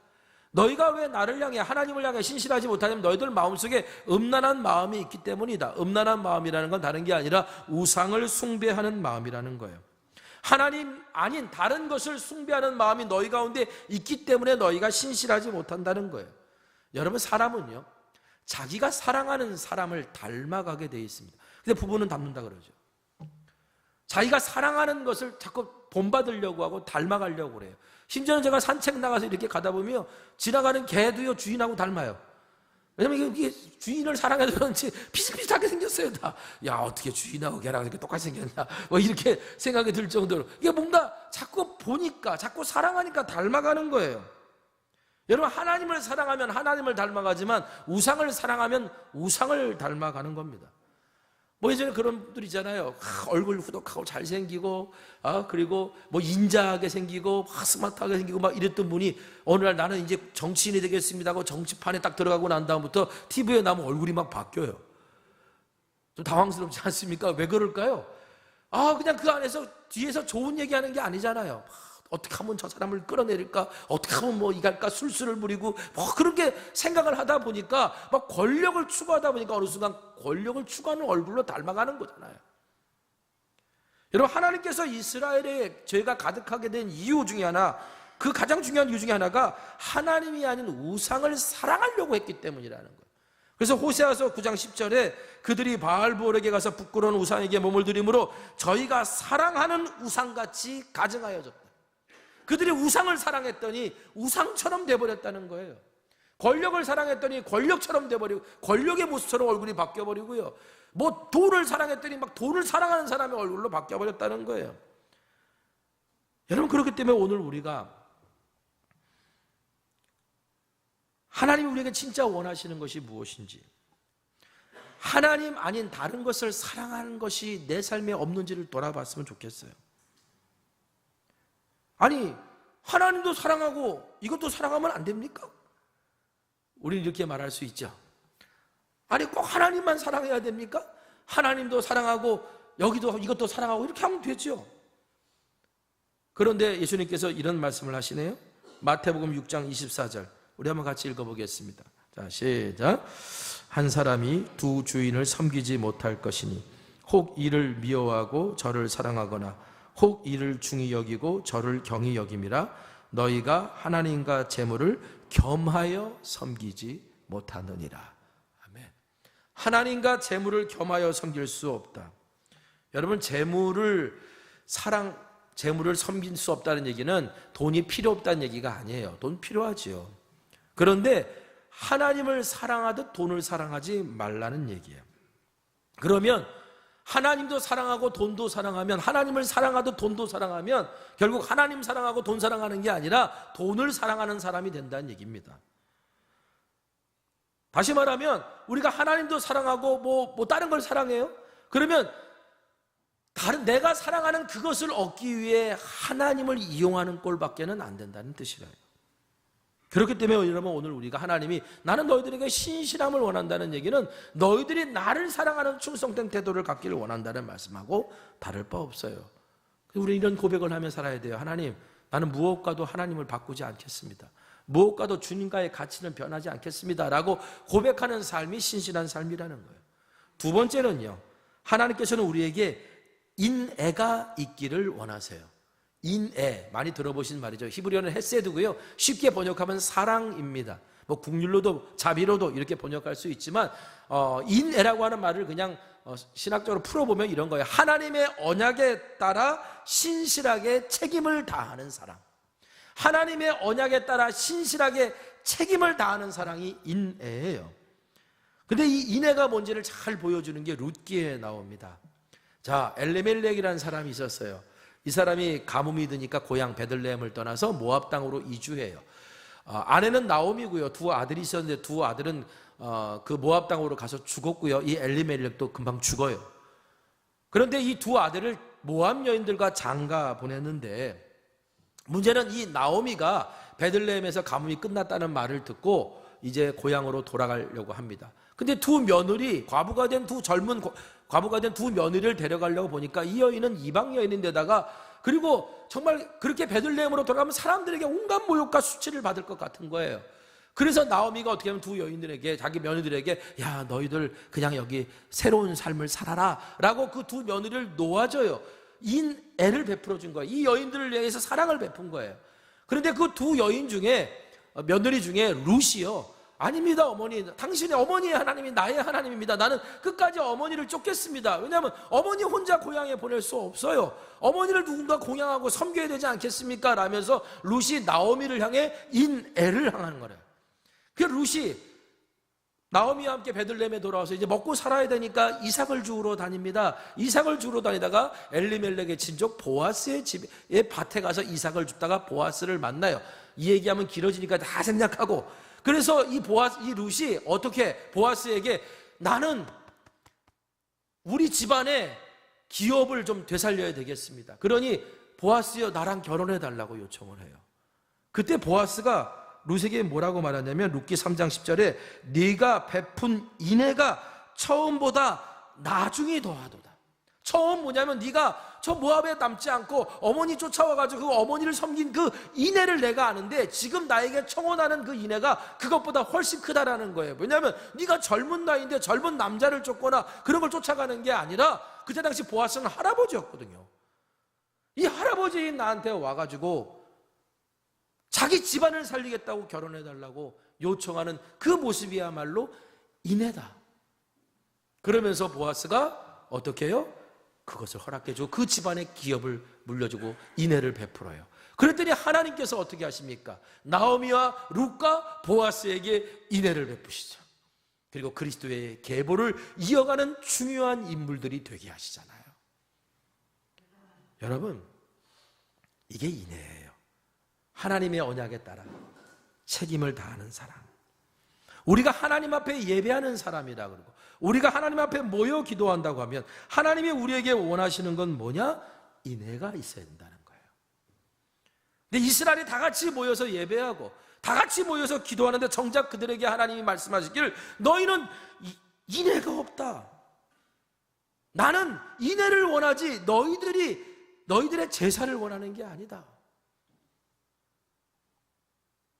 너희가 왜 나를 향해, 하나님을 향해 신실하지 못하냐면 너희들 마음속에 음란한 마음이 있기 때문이다. 음란한 마음이라는 건 다른 게 아니라 우상을 숭배하는 마음이라는 거예요. 하나님 아닌 다른 것을 숭배하는 마음이 너희 가운데 있기 때문에 너희가 신실하지 못한다는 거예요. 여러분, 사람은요, 자기가 사랑하는 사람을 닮아가게 되어 있습니다. 근데 부부는 닮는다 그러죠. 자기가 사랑하는 것을 자꾸 본받으려고 하고 닮아가려고 그래요. 심지어는 제가 산책 나가서 이렇게 가다 보면 지나가는 개도요, 주인하고 닮아요. 왜냐면 이게 주인을 사랑해서 그런지 비슷비슷하게 생겼어요, 다. 야, 어떻게 주인하고 개랑 이렇게 똑같이 생겼냐, 이렇게 생각이 들 정도로. 이게 뭔가 자꾸 보니까, 자꾸 사랑하니까 닮아가는 거예요. 여러분, 하나님을 사랑하면 하나님을 닮아가지만 우상을 사랑하면 우상을 닮아가는 겁니다. 뭐 예전에 그런 분들 있잖아요. 얼굴 후덕하고 잘생기고, 그리고 뭐 인자하게 생기고, 스마트하게 생기고 막 이랬던 분이 어느 날 나는 이제 정치인이 되겠습니다 하고 정치판에 딱 들어가고 난 다음부터 TV에 나오면 얼굴이 막 바뀌어요. 좀 당황스럽지 않습니까? 왜 그럴까요? 그냥 그 안에서 뒤에서 좋은 얘기하는 게 아니잖아요. 어떻게 하면 저 사람을 끌어내릴까? 어떻게 하면 뭐 이갈까? 술수를 부리고 뭐 그렇게 생각을 하다 보니까 막 권력을 추구하다 보니까 어느 순간 권력을 추구하는 얼굴로 닮아가는 거잖아요. 여러분, 하나님께서 이스라엘에 죄가 가득하게 된 이유 중에 하나, 그 가장 중요한 이유 중에 하나가 하나님이 아닌 우상을 사랑하려고 했기 때문이라는 거예요. 그래서 호세아서 9장 10절에 그들이 바알볼에게 가서 부끄러운 우상에게 몸을 들이므로 저희가 사랑하는 우상같이 가증하여졌다. 그들이 우상을 사랑했더니 우상처럼 돼버렸다는 거예요. 권력을 사랑했더니 권력처럼 돼버리고, 권력의 모습처럼 얼굴이 바뀌어버리고요. 뭐 돈을 사랑했더니 막 돈을 사랑하는 사람의 얼굴로 바뀌어버렸다는 거예요. 여러분, 그렇기 때문에 오늘 우리가 하나님이 우리에게 진짜 원하시는 것이 무엇인지, 하나님 아닌 다른 것을 사랑하는 것이 내 삶에 없는지를 돌아봤으면 좋겠어요. 아니, 하나님도 사랑하고 이것도 사랑하면 안 됩니까? 우리는 이렇게 말할 수 있죠. 아니, 꼭 하나님만 사랑해야 됩니까? 하나님도 사랑하고 여기도 이것도 사랑하고 이렇게 하면 되죠. 그런데 예수님께서 이런 말씀을 하시네요. 마태복음 6장 24절 우리 한번 같이 읽어보겠습니다. 자, 시작. 한 사람이 두 주인을 섬기지 못할 것이니 혹 이를 미워하고 저를 사랑하거나 혹 이를 중히 여기고 저를 경히 여김이라. 너희가 하나님과 재물을 겸하여 섬기지 못하느니라. 아멘. 하나님과 재물을 겸하여 섬길 수 없다. 여러분, 재물을 섬길 수 없다는 얘기는 돈이 필요 없다는 얘기가 아니에요. 돈 필요하지요. 그런데 하나님을 사랑하듯 돈을 사랑하지 말라는 얘기예요. 그러면 하나님도 사랑하고 돈도 사랑하면, 하나님을 사랑하듯 돈도 사랑하면 결국 하나님 사랑하고 돈 사랑하는 게 아니라 돈을 사랑하는 사람이 된다는 얘기입니다. 다시 말하면 우리가 하나님도 사랑하고 뭐 다른 걸 사랑해요? 그러면 내가 사랑하는 그것을 얻기 위해 하나님을 이용하는 꼴밖에는 안 된다는 뜻이래요. 그렇기 때문에 여러분, 오늘 우리가 하나님이 나는 너희들에게 신실함을 원한다는 얘기는 너희들이 나를 사랑하는 충성된 태도를 갖기를 원한다는 말씀하고 다를 바 없어요. 우리 이런 고백을 하며 살아야 돼요. 하나님, 나는 무엇과도 하나님을 바꾸지 않겠습니다. 무엇과도 주님과의 가치는 변하지 않겠습니다 라고 고백하는 삶이 신실한 삶이라는 거예요. 두 번째는요, 하나님께서는 우리에게 인애가 있기를 원하세요. 인애, 많이 들어보신 말이죠. 히브리어는 헤세드고요. 쉽게 번역하면 사랑입니다. 뭐 국률로도 자비로도 이렇게 번역할 수 있지만 인애라고 하는 말을 그냥 신학적으로 풀어보면 이런 거예요. 하나님의 언약에 따라 신실하게 책임을 다하는 사랑. 하나님의 언약에 따라 신실하게 책임을 다하는 사랑이 인애예요. 근데 이 인애가 뭔지를 잘 보여주는 게 룻기에 나옵니다. 자, 엘리멜렉이라는 사람이 있었어요. 이 사람이 가뭄이 드니까 고향 베들레헴을 떠나서 모압 땅으로 이주해요. 아내는 나오미고요. 두 아들이 있었는데 두 아들은 그 모압 땅으로 가서 죽었고요. 이 엘리멜렉도 금방 죽어요. 그런데 이 두 아들을 모압 여인들과 장가 보냈는데, 문제는 이 나오미가 베들레헴에서 가뭄이 끝났다는 말을 듣고 이제 고향으로 돌아가려고 합니다. 근데 두 며느리, 과부가 된 두 며느리를 데려가려고 보니까 이 여인은 이방 여인인데다가, 그리고 정말 그렇게 베들레헴으로 돌아가면 사람들에게 온갖 모욕과 수치를 받을 것 같은 거예요. 그래서 나오미가 어떻게 하면 두 여인들에게, 자기 며느리들에게, 야, 너희들 그냥 여기 새로운 삶을 살아라 라고 그 두 며느리를 놓아줘요. 인애를 베풀어 준 거예요. 이 여인들을 위해서 사랑을 베푼 거예요. 그런데 그 두 여인 중에, 며느리 중에 룻이요, 아닙니다, 어머니. 당신의 어머니의 하나님이 나의 하나님입니다. 나는 끝까지 어머니를 쫓겠습니다. 왜냐하면 어머니 혼자 고향에 보낼 수 없어요. 어머니를 누군가 공양하고 섬겨야 되지 않겠습니까? 라면서 룻이 나오미를 향해 인애를 향하는 거래요. 그 룻이 나오미와 함께 베들레헴에 돌아와서 이제 먹고 살아야 되니까 이삭을 주우러 다닙니다. 이삭을 주우러 다니다가 엘리멜렉의 친족 보아스의 집에 밭에 가서 이삭을 줍다가 보아스를 만나요. 이 얘기하면 길어지니까 다 생략하고, 그래서 이 룻이 어떻게 보아스에게, 나는 우리 집안의 기업을 좀 되살려야 되겠습니다. 그러니 보아스여 나랑 결혼해 달라고 요청을 해요. 그때 보아스가 룻에게 뭐라고 말하냐면 룻기 3장 10절에 네가 베푼 인애가 처음보다 나중에 더하도다. 처음 뭐냐면 네가 저 모압에 남지 않고 어머니 쫓아와가지고 그 어머니를 섬긴 그 인애를 내가 아는데 지금 나에게 청혼하는 그 인애가 그것보다 훨씬 크다라는 거예요. 왜냐하면 네가 젊은 나이인데 젊은 남자를 쫓거나 그런 걸 쫓아가는 게 아니라 그때 당시 보아스는 할아버지였거든요. 이 할아버지인 나한테 와가지고 자기 집안을 살리겠다고 결혼해달라고 요청하는 그 모습이야말로 인애다. 그러면서 보아스가 어떻게 해요? 그것을 허락해주고 그 집안의 기업을 물려주고 인애를 베풀어요. 그랬더니 하나님께서 어떻게 하십니까? 나오미와 룻과 보아스에게 인애를 베푸시죠. 그리고 그리스도의 계보를 이어가는 중요한 인물들이 되게 하시잖아요. 여러분, 이게 인애예요. 하나님의 언약에 따라 책임을 다하는 사람. 우리가 하나님 앞에 예배하는 사람이라 그러고 우리가 하나님 앞에 모여 기도한다고 하면 하나님이 우리에게 원하시는 건 뭐냐? 인애가 있어야 된다는 거예요. 근데 이스라엘이 다 같이 모여서 예배하고 다 같이 모여서 기도하는데 정작 그들에게 하나님이 말씀하시기를 너희는 인애가 없다. 나는 인애를 원하지 너희들의 제사를 원하는 게 아니다.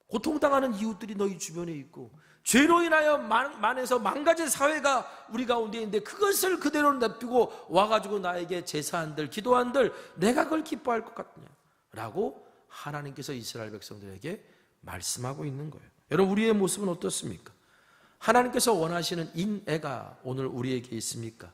고통당하는 이웃들이 너희 주변에 있고 죄로 인하여 만에서 망가진 사회가 우리 가운데 있는데 그것을 그대로 냅두고 와가지고 나에게 제사한들 기도한들 내가 그걸 기뻐할 것 같냐 라고 하나님께서 이스라엘 백성들에게 말씀하고 있는 거예요. 여러분, 우리의 모습은 어떻습니까? 하나님께서 원하시는 인애가 오늘 우리에게 있습니까?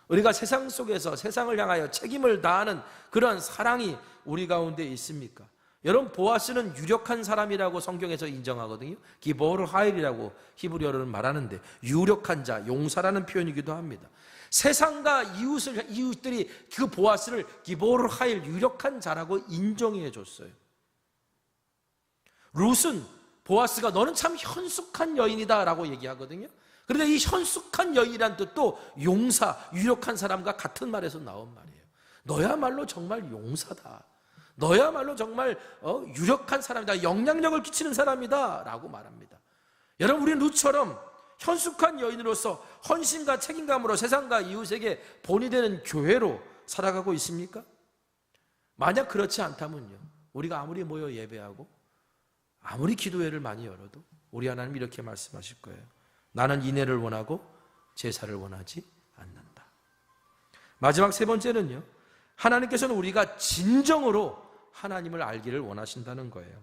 우리가 세상 속에서 세상을 향하여 책임을 다하는 그러한 사랑이 우리 가운데 있습니까? 여러분, 보아스는 유력한 사람이라고 성경에서 인정하거든요. 기보르 하일이라고 히브리어로는 말하는데 유력한 자, 용사라는 표현이기도 합니다. 세상과 이웃들이 그 보아스를 기보르 하일, 유력한 자라고 인정해 줬어요. 룻은 보아스가 너는 참 현숙한 여인이다 라고 얘기하거든요. 그런데 이 현숙한 여인이란 뜻도 용사, 유력한 사람과 같은 말에서 나온 말이에요. 너야말로 정말 용사다. 너야말로 정말 유력한 사람이다. 영향력을 끼치는 사람이다 라고 말합니다. 여러분, 우리는 룻처럼 현숙한 여인으로서 헌신과 책임감으로 세상과 이웃에게 본이 되는 교회로 살아가고 있습니까? 만약 그렇지 않다면요, 우리가 아무리 모여 예배하고 아무리 기도회를 많이 열어도 우리 하나님 이렇게 말씀하실 거예요. 나는 인애를 원하고 제사를 원하지 않는다. 마지막 세 번째는요, 하나님께서는 우리가 진정으로 하나님을 알기를 원하신다는 거예요.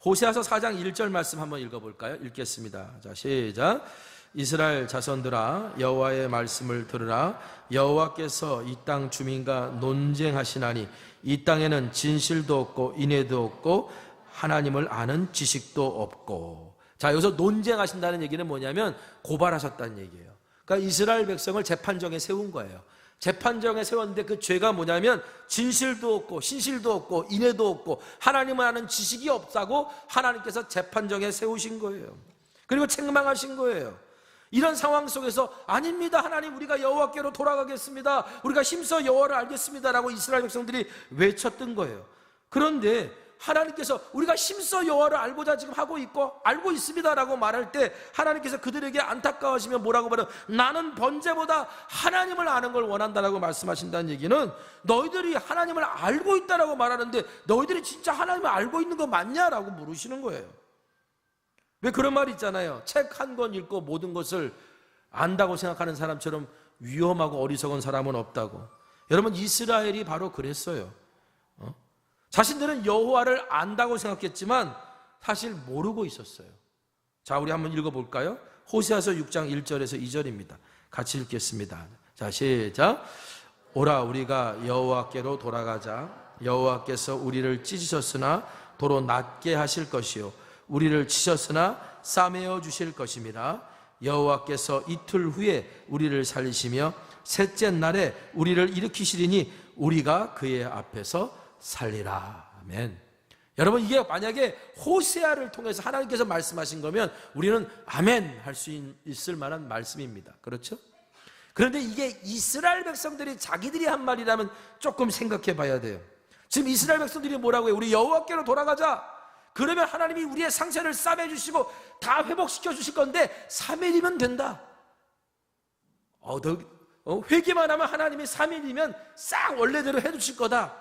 호세아서 4장 1절 말씀 한번 읽어볼까요? 읽겠습니다. 자, 시작. 이스라엘 자손들아, 여호와의 말씀을 들으라. 여호와께서 이 땅 주민과 논쟁하시나니 이 땅에는 진실도 없고 인애도 없고 하나님을 아는 지식도 없고. 자, 여기서 논쟁하신다는 얘기는 뭐냐면 고발하셨다는 얘기예요. 그러니까 이스라엘 백성을 재판정에 세운 거예요. 재판정에 세웠는데 그 죄가 뭐냐면 진실도 없고 신실도 없고 인애도 없고 하나님을 아는 지식이 없다고 하나님께서 재판정에 세우신 거예요. 그리고 책망하신 거예요. 이런 상황 속에서 아닙니다, 하나님, 우리가 여호와께로 돌아가겠습니다, 우리가 힘써 여호와를 알겠습니다 라고 이스라엘 백성들이 외쳤던 거예요. 그런데 하나님께서 우리가 힘써 여호와를 알고자 지금 하고 있고 알고 있습니다라고 말할 때 하나님께서 그들에게 안타까워하시며 뭐라고 말해요? 나는 번제보다 하나님을 아는 걸 원한다라고 말씀하신다는 얘기는 너희들이 하나님을 알고 있다라고 말하는데 너희들이 진짜 하나님을 알고 있는 거 맞냐라고 물으시는 거예요. 왜 그런 말이 있잖아요. 책 한 권 읽고 모든 것을 안다고 생각하는 사람처럼 위험하고 어리석은 사람은 없다고. 여러분, 이스라엘이 바로 그랬어요. 자신들은 여호와를 안다고 생각했지만 사실 모르고 있었어요. 자, 우리 한번 읽어볼까요? 호세아서 6장 1절에서 2절입니다. 같이 읽겠습니다. 자, 시작. 오라, 우리가 여호와께로 돌아가자. 여호와께서 우리를 찢으셨으나 도로 낫게 하실 것이요 우리를 치셨으나 싸매어 주실 것입니다. 여호와께서 이틀 후에 우리를 살리시며 셋째 날에 우리를 일으키시리니 우리가 그의 앞에서 살리라. 아멘. 여러분, 이게 만약에 호세아를 통해서 하나님께서 말씀하신 거면 우리는 아멘 할 수 있을 만한 말씀입니다. 그렇죠? 그런데 이게 이스라엘 백성들이 자기들이 한 말이라면 조금 생각해 봐야 돼요. 지금 이스라엘 백성들이 뭐라고 해요? 우리 여호와께로 돌아가자. 그러면 하나님이 우리의 상처를 싸매 주시고 다 회복시켜 주실 건데 3일이면 된다. 회개만 하면 하나님이 3일이면 싹 원래대로 해주실 거다.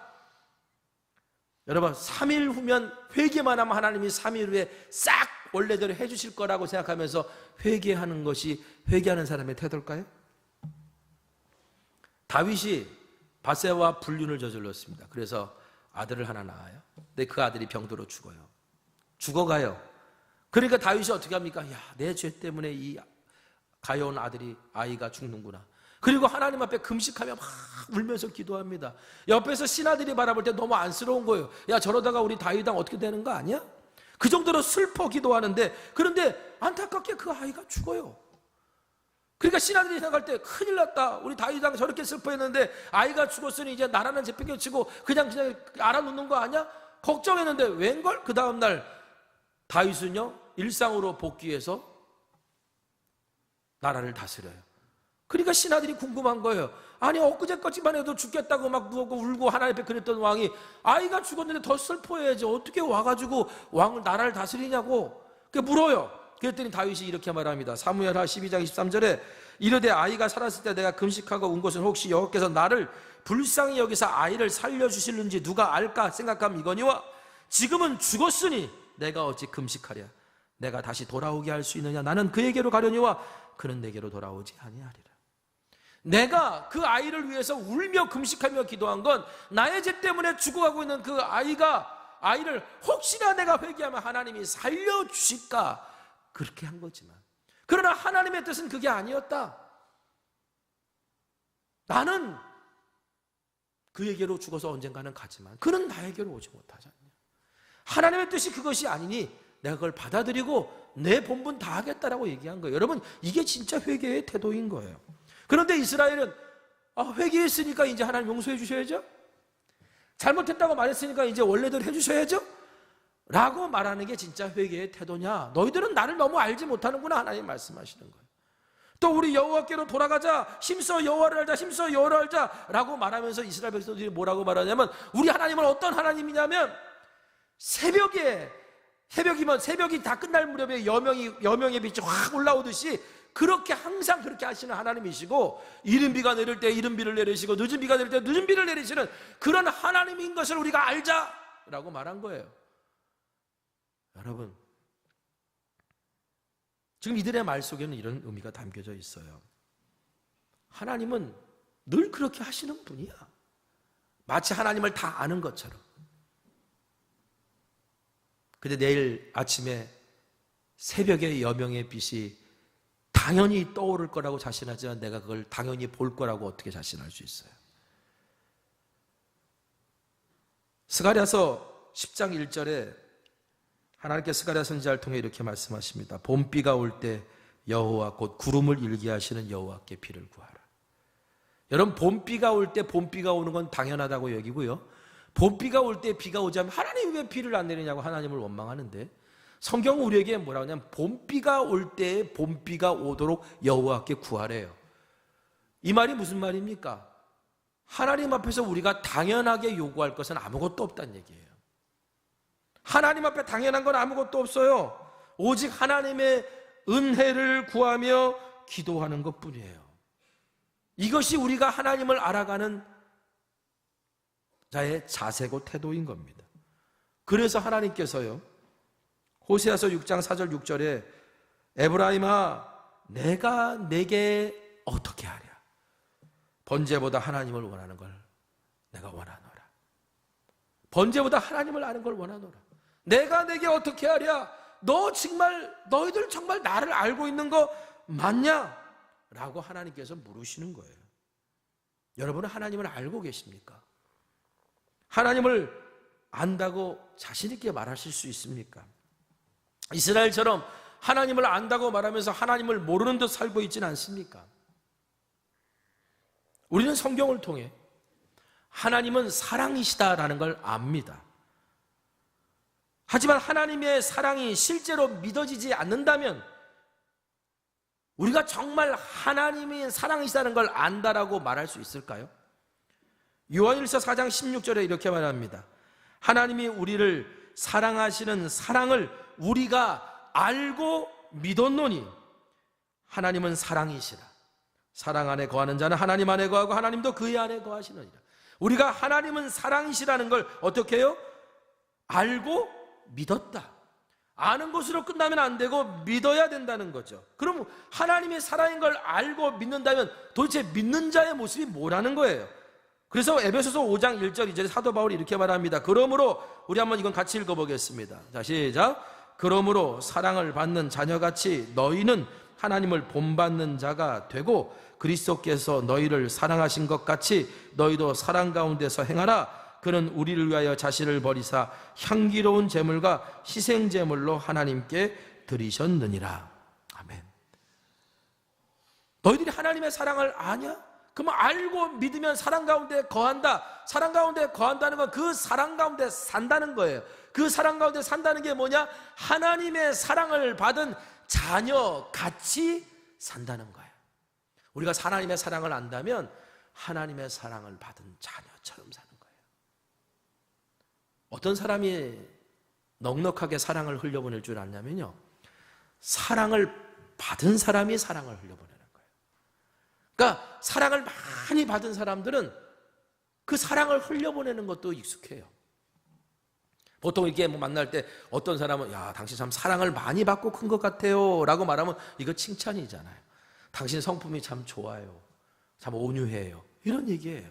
여러분, 3일 후면 회개만 하면 하나님이 3일 후에 싹 원래대로 해주실 거라고 생각하면서 회개하는 것이 회개하는 사람의 태도일까요? 다윗이 바세바와 불륜을 저질렀습니다. 그래서 아들을 하나 낳아요. 근데 그 아들이 병들어 죽어요. 죽어가요. 그러니까 다윗이 어떻게 합니까? 야, 내 죄 때문에 이 가여운 아이가 죽는구나. 그리고 하나님 앞에 금식하며 막 울면서 기도합니다. 옆에서 신하들이 바라볼 때 너무 안쓰러운 거예요. 야, 저러다가 우리 다윗 왕 어떻게 되는 거 아니야? 그 정도로 슬퍼 기도하는데, 그런데 안타깝게 그 아이가 죽어요. 그러니까 신하들이 생각할 때 큰일 났다. 우리 다윗 왕 저렇게 슬퍼했는데 아이가 죽었으니 이제 나라는 재팽개치고 그냥 알아놓는 거 아니야? 걱정했는데 웬걸? 그 다음날 다윗은요, 일상으로 복귀해서 나라를 다스려요. 그러니까 신하들이 궁금한 거예요. 아니, 엊그제까지만 해도 죽겠다고 막 누워 울고 하나님 앞에 그랬던 왕이 아이가 죽었는데 더 슬퍼해야지 어떻게 와가지고 나라를 다스리냐고 물어요. 그랬더니 다윗이 이렇게 말합니다. 사무엘하 12장 23절에 이르되 아이가 살았을 때 내가 금식하고 운 것은 혹시 여호와께서 나를 불쌍히 여기서 아이를 살려주실는지 누가 알까 생각함 이거니와 지금은 죽었으니 내가 어찌 금식하랴. 내가 다시 돌아오게 할 수 있느냐. 나는 그에게로 가려니와 그는 내게로 돌아오지 아니하리라. 내가 그 아이를 위해서 울며 금식하며 기도한 건 나의 죄 때문에 죽어가고 있는 그 아이를 혹시나 내가 회개하면 하나님이 살려주실까 그렇게 한 거지만, 그러나 하나님의 뜻은 그게 아니었다. 나는 그에게로 죽어서 언젠가는 가지만 그는 나에게로 오지 못하지 않냐. 하나님의 뜻이 그것이 아니니 내가 그걸 받아들이고 내 본분 다 하겠다라고 얘기한 거예요. 여러분, 이게 진짜 회개의 태도인 거예요. 그런데 이스라엘은 회개했으니까 이제 하나님 용서해 주셔야죠. 잘못했다고 말했으니까 이제 원래대로 해주셔야죠 라고 말하는 게 진짜 회개의 태도냐? 너희들은 나를 너무 알지 못하는구나. 하나님 말씀하시는 거예요. 또 우리 여호와께로 돌아가자, 힘써 여호와를 알자, 힘써 여호와를 알자 라고 말하면서 이스라엘 백성들이 뭐라고 말하냐면, 우리 하나님은 어떤 하나님이냐면 새벽이 다 끝날 무렵에 여명의 빛이 확 올라오듯이 그렇게 항상 그렇게 하시는 하나님이시고, 이른 비가 내릴 때 이른 비를 내리시고 늦은 비가 내릴 때 늦은 비를 내리시는 그런 하나님인 것을 우리가 알자라고 말한 거예요. 여러분, 지금 이들의 말 속에는 이런 의미가 담겨져 있어요. 하나님은 늘 그렇게 하시는 분이야. 마치 하나님을 다 아는 것처럼. 근데 내일 아침에 새벽에 여명의 빛이 당연히 떠오를 거라고 자신하지만 내가 그걸 당연히 볼 거라고 어떻게 자신할 수 있어요? 스가랴서 10장 1절에 하나님께 스가랴 선지자를 통해 이렇게 말씀하십니다. 봄비가 올 때 여호와 곧 구름을 일게 하시는 여호와께 비를 구하라. 여러분, 봄비가 올 때 봄비가 오는 건 당연하다고 여기고요, 봄비가 올 때 비가 오자면 하나님 왜 비를 안 내리냐고 하나님을 원망하는데, 성경은 우리에게 뭐라고 하냐면 봄비가 올 때 봄비가 오도록 여호와께 구하래요. 이 말이 무슨 말입니까? 하나님 앞에서 우리가 당연하게 요구할 것은 아무것도 없다는 얘기예요. 하나님 앞에 당연한 건 아무것도 없어요. 오직 하나님의 은혜를 구하며 기도하는 것뿐이에요. 이것이 우리가 하나님을 알아가는 자의 자세고 태도인 겁니다. 그래서 하나님께서요, 호세아서 6장 4절 6절에 에브라임아 내가 내게 어떻게 하랴. 번제보다 하나님을 원하는 걸 내가 원하노라. 번제보다 하나님을 아는 걸 원하노라. 내가 내게 어떻게 하랴. 너희들 정말 나를 알고 있는 거 맞냐? 라고 하나님께서 물으시는 거예요. 여러분은 하나님을 알고 계십니까? 하나님을 안다고 자신 있게 말하실 수 있습니까? 이스라엘처럼 하나님을 안다고 말하면서 하나님을 모르는 듯 살고 있지는 않습니까? 우리는 성경을 통해 하나님은 사랑이시다라는 걸 압니다. 하지만 하나님의 사랑이 실제로 믿어지지 않는다면 우리가 정말 하나님이 사랑이시다는 걸 안다라고 말할 수 있을까요? 요한일서 4장 16절에 이렇게 말합니다. 하나님이 우리를 사랑하시는 사랑을 우리가 알고 믿었노니 하나님은 사랑이시라. 사랑 안에 거하는 자는 하나님 안에 거하고 하나님도 그의 안에 거하시느니라. 우리가 하나님은 사랑이시라는 걸 어떻게 해요? 알고 믿었다. 아는 것으로 끝나면 안 되고 믿어야 된다는 거죠. 그럼 하나님의 사랑인 걸 알고 믿는다면 도대체 믿는 자의 모습이 뭐라는 거예요? 그래서 에베소서 5장 1절 2절에 사도 바울이 이렇게 말합니다. 그러므로 우리 한번 이건 같이 읽어보겠습니다. 자, 시작. 그러므로 사랑을 받는 자녀같이 너희는 하나님을 본받는 자가 되고 그리스도께서 너희를 사랑하신 것 같이 너희도 사랑 가운데서 행하라. 그는 우리를 위하여 자신을 버리사 향기로운 제물과 희생 제물로 하나님께 드리셨느니라. 아멘. 너희들이 하나님의 사랑을 아냐? 그럼 알고 믿으면 사랑 가운데 거한다. 사랑 가운데 거한다는 건 그 사랑 가운데 산다는 거예요. 그 사랑 가운데 산다는 게 뭐냐? 하나님의 사랑을 받은 자녀 같이 산다는 거예요. 우리가 하나님의 사랑을 안다면 하나님의 사랑을 받은 자녀처럼 사는 거예요. 어떤 사람이 넉넉하게 사랑을 흘려보낼 줄 아냐면요, 사랑을 받은 사람이 사랑을 흘려보내는 거예요. 그러니까 사랑을 많이 받은 사람들은 그 사랑을 흘려보내는 것도 익숙해요. 보통 이렇게 만날 때 어떤 사람은 야, 당신 참 사랑을 많이 받고 큰 것 같아요 라고 말하면 이거 칭찬이잖아요. 당신 성품이 참 좋아요, 참 온유해요, 이런 얘기예요.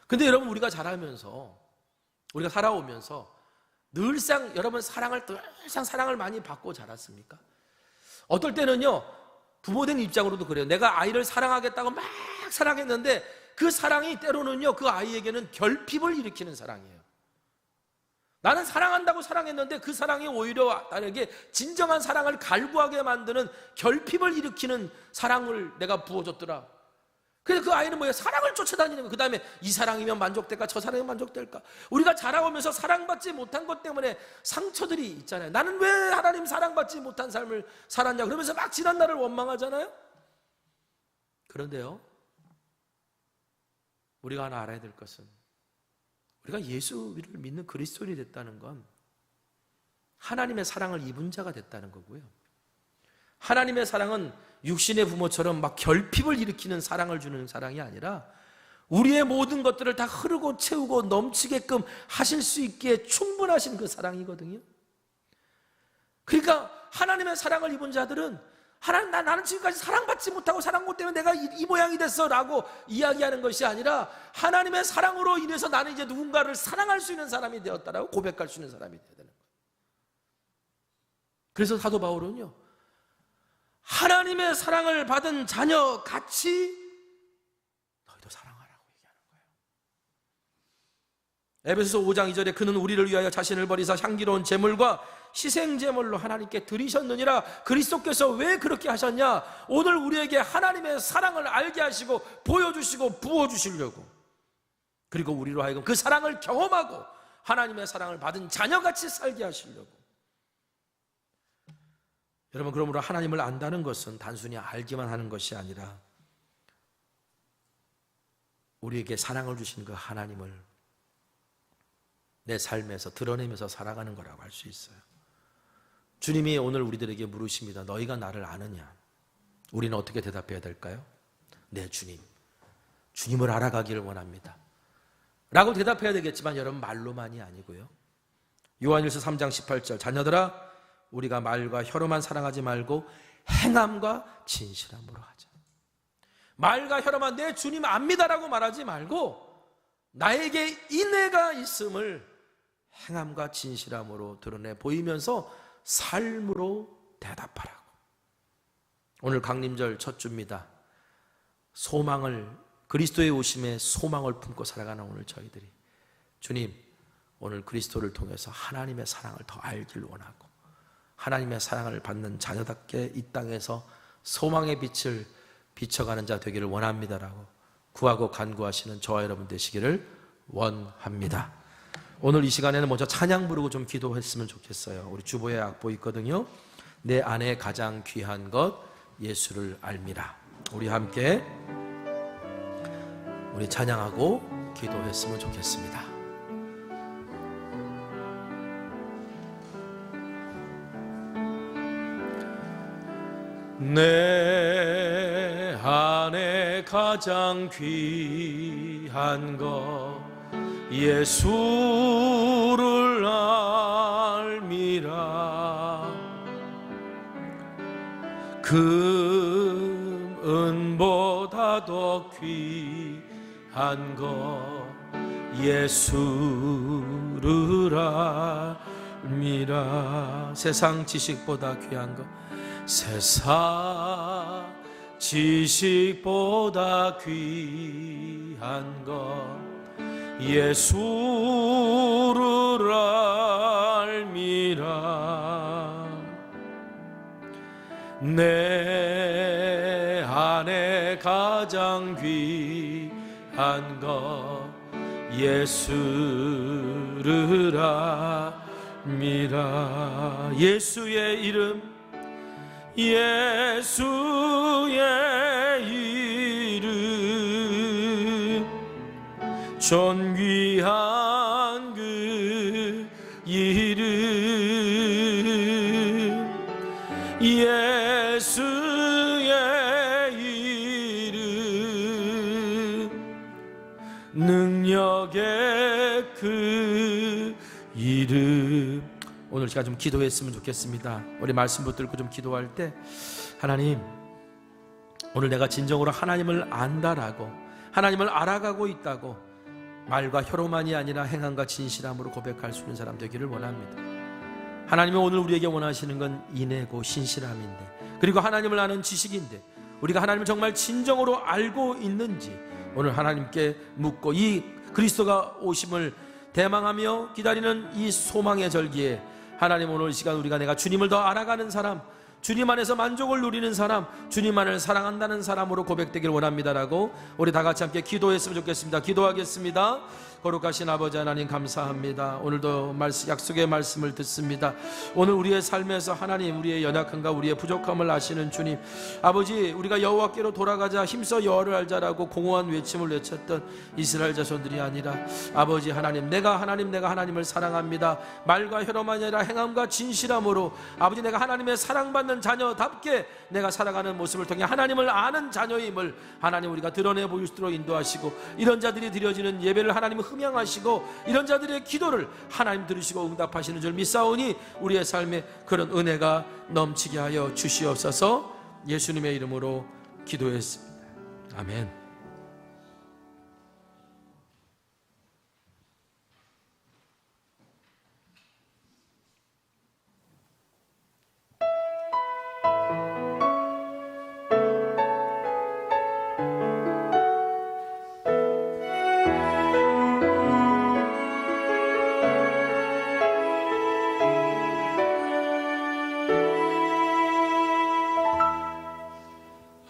근데 여러분, 우리가 자라면서, 우리가 살아오면서 늘상 여러분 늘상 사랑을 많이 받고 자랐습니까? 어떨 때는요, 부모된 입장으로도 그래요. 내가 아이를 사랑하겠다고 막 사랑했는데 그 사랑이 때로는요, 그 아이에게는 결핍을 일으키는 사랑이에요. 나는 사랑한다고 사랑했는데 그 사랑이 오히려 나에게 진정한 사랑을 갈구하게 만드는 결핍을 일으키는 사랑을 내가 부어줬더라. 그래서 그 아이는 뭐예요? 사랑을 쫓아다니는 거예요. 그 다음에 이 사랑이면 만족될까? 저 사랑이면 만족될까? 우리가 자라오면서 사랑받지 못한 것 때문에 상처들이 있잖아요. 나는 왜 하나님 사랑받지 못한 삶을 살았냐? 그러면서 막 지난 날을 원망하잖아요. 그런데요, 우리가 하나 알아야 될 것은 우리가 예수를 믿는 그리스도인이 됐다는 건 하나님의 사랑을 입은 자가 됐다는 거고요. 하나님의 사랑은 육신의 부모처럼 막 결핍을 일으키는 사랑을 주는 사랑이 아니라 우리의 모든 것들을 다 흐르고 채우고 넘치게끔 하실 수 있기에 충분하신 그 사랑이거든요. 그러니까 하나님의 사랑을 입은 자들은 나는 지금까지 사랑받지 못하고 사랑 못 때문에 내가 이 모양이 됐어 라고 이야기하는 것이 아니라 하나님의 사랑으로 인해서 나는 이제 누군가를 사랑할 수 있는 사람이 되었다라고 고백할 수 있는 사람이 되어야 되는 거예요. 그래서 사도 바울은요, 하나님의 사랑을 받은 자녀 같이 너희도 사랑하라고 얘기하는 거예요. 에베소서 5장 2절에 그는 우리를 위하여 자신을 버리사 향기로운 제물과 희생 제물로 하나님께 드리셨느니라. 그리스도께서 왜 그렇게 하셨냐? 오늘 우리에게 하나님의 사랑을 알게 하시고 보여주시고 부어주시려고, 그리고 우리로 하여금 그 사랑을 경험하고 하나님의 사랑을 받은 자녀같이 살게 하시려고. 여러분, 그러므로 하나님을 안다는 것은 단순히 알기만 하는 것이 아니라 우리에게 사랑을 주신 그 하나님을 내 삶에서 드러내면서 살아가는 거라고 할 수 있어요. 주님이 오늘 우리들에게 물으십니다. 너희가 나를 아느냐? 우리는 어떻게 대답해야 될까요? 네, 주님. 주님을 알아가기를 원합니다 라고 대답해야 되겠지만 여러분, 말로만이 아니고요, 요한일서 3장 18절 자녀들아, 우리가 말과 혀로만 사랑하지 말고 행함과 진실함으로 하자. 말과 혀로만 내 주님 압니다라고 말하지 말고 나에게 인애가 있음을 행함과 진실함으로 드러내 보이면서 삶으로 대답하라고. 오늘 강림절 첫 주입니다. 소망을, 그리스도의 오심에 소망을 품고 살아가는 오늘 저희들이, 주님, 오늘 그리스도를 통해서 하나님의 사랑을 더 알길 원하고 하나님의 사랑을 받는 자녀답게 이 땅에서 소망의 빛을 비춰가는 자 되기를 원합니다라고 구하고 간구하시는 저와 여러분 되시기를 원합니다. 오늘 이 시간에는 먼저 찬양 부르고 좀 기도했으면 좋겠어요. 우리 주보에 악보 있거든요. 내 안에 가장 귀한 것 예수를 알미라. 우리 함께 우리 찬양하고 기도했으면 좋겠습니다. 내 안에 가장 귀한 것 예수를 알미라. 금은보다 더 귀한 것 예수를 알미라. 세상 지식보다 귀한 것, 세상 지식보다 귀한 것 예수를 알미라. 내 안에 가장 귀한 것 예수를 알미라. 예수의 이름, 예수의 이름, 존귀한 그 이름, 예수의 이름, 능력의 그 이름. 오늘 제가 좀 기도했으면 좋겠습니다. 우리 말씀 붙들고 좀 기도할 때, 하나님, 오늘 내가 진정으로 하나님을 안다라고, 하나님을 알아가고 있다고 말과 혀로만이 아니라 행함과 진실함으로 고백할 수 있는 사람 되기를 원합니다. 하나님이 오늘 우리에게 원하시는 건 인애고 신실함인데, 그리고 하나님을 아는 지식인데, 우리가 하나님을 정말 진정으로 알고 있는지 오늘 하나님께 묻고, 이 그리스도가 오심을 대망하며 기다리는 이 소망의 절기에 하나님, 오늘 이 시간 우리가 내가 주님을 더 알아가는 사람, 주님 안에서 만족을 누리는 사람, 주님만을 사랑한다는 사람으로 고백되길 원합니다라고 우리 다 같이 함께 기도했으면 좋겠습니다. 기도하겠습니다. 거룩하신 아버지 하나님, 감사합니다. 오늘도 약속의 말씀을 듣습니다. 오늘 우리의 삶에서 하나님, 우리의 연약함과 우리의 부족함을 아시는 주님, 아버지, 우리가 여호와께로 돌아가자, 힘써 여호와를 알자라고 공허한 외침을 외쳤던 이스라엘 자손들이 아니라, 아버지 하나님, 내가 하나님을 사랑합니다, 말과 혀로만이 아니라 행함과 진실함으로, 아버지, 내가 하나님의 사랑받는 자녀답게 내가 살아가는 모습을 통해 하나님을 아는 자녀임을 하나님 우리가 드러내 보일 수 있도록 인도하시고, 이런 자들이 드려지는 예배를 하나님 흠양하시고, 이런 자들의 기도를 하나님 들으시고 응답하시는 줄 믿사오니 우리의 삶에 그런 은혜가 넘치게 하여 주시옵소서. 예수님의 이름으로 기도했습니다. 아멘.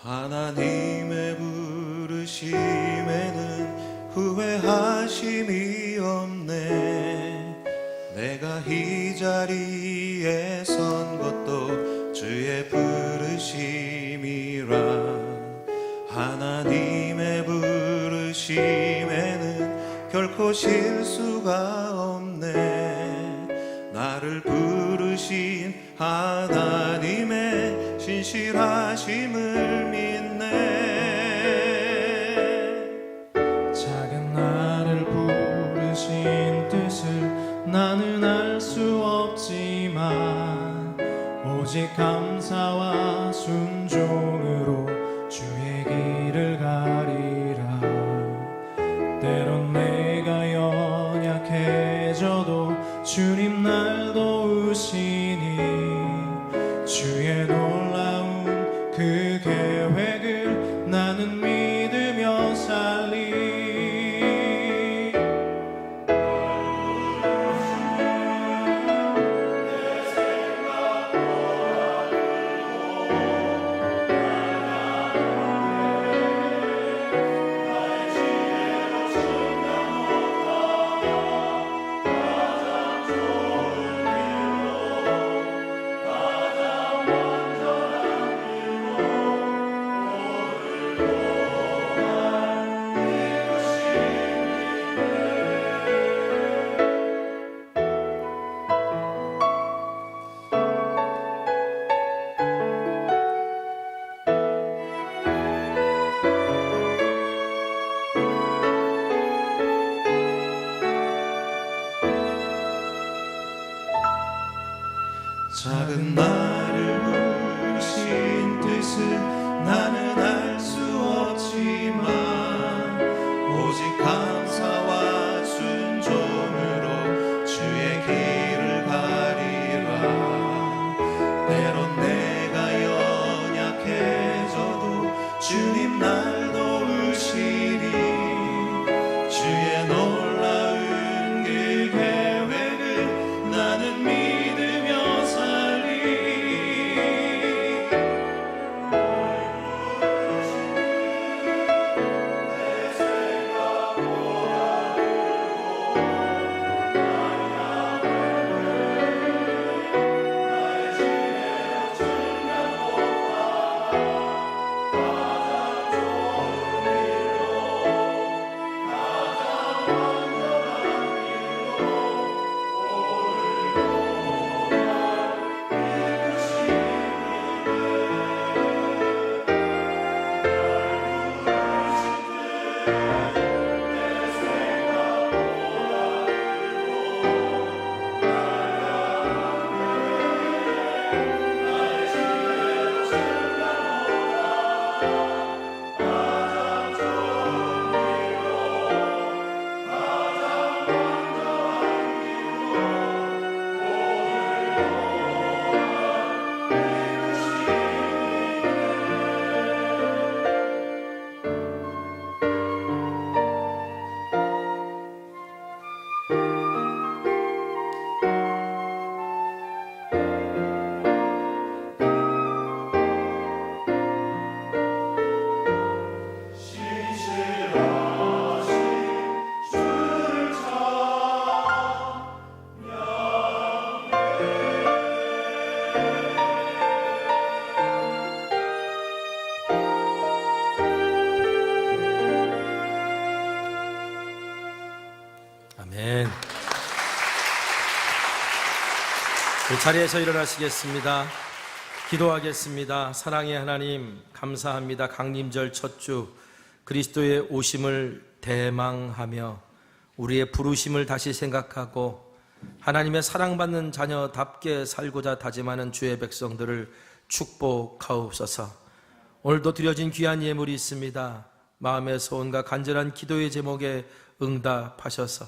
하나님의 부르심에는 후회하심이 없네. 내가 이 자리에 선 것도 주의 부르심이라. 하나님의 부르심에는 결코 실수가 없네. 나를 부르신 하나님의 신실하심을 믿네. 작은 나를 부르신 뜻을 나는 알 수 없지만, 오직 감사와 순종으로 주의 길을 가리라. 때론 내가 연약해져도 주님 날 도우시니, 주의 놀라운 그 계획을 나는 믿으며 살리. 작은 나를 부르신 뜻은 나는 알 수 없지만 오직 감사와 순종으로 주의 길을 가리라. 때론 내가 연약해져도 주님 날 도우시리. 주의 놀라운 그 계획을 나는 믿으며 살리. 아멘. 그 자리에서 일어나시겠습니다. 기도하겠습니다. 사랑의 하나님, 감사합니다. 강림절 첫 주 그리스도의 오심을 대망하며 우리의 부르심을 다시 생각하고 하나님의 사랑받는 자녀답게 살고자 다짐하는 주의 백성들을 축복하옵소서. 오늘도 드려진 귀한 예물이 있습니다. 마음의 소원과 간절한 기도의 제목에 응답하셔서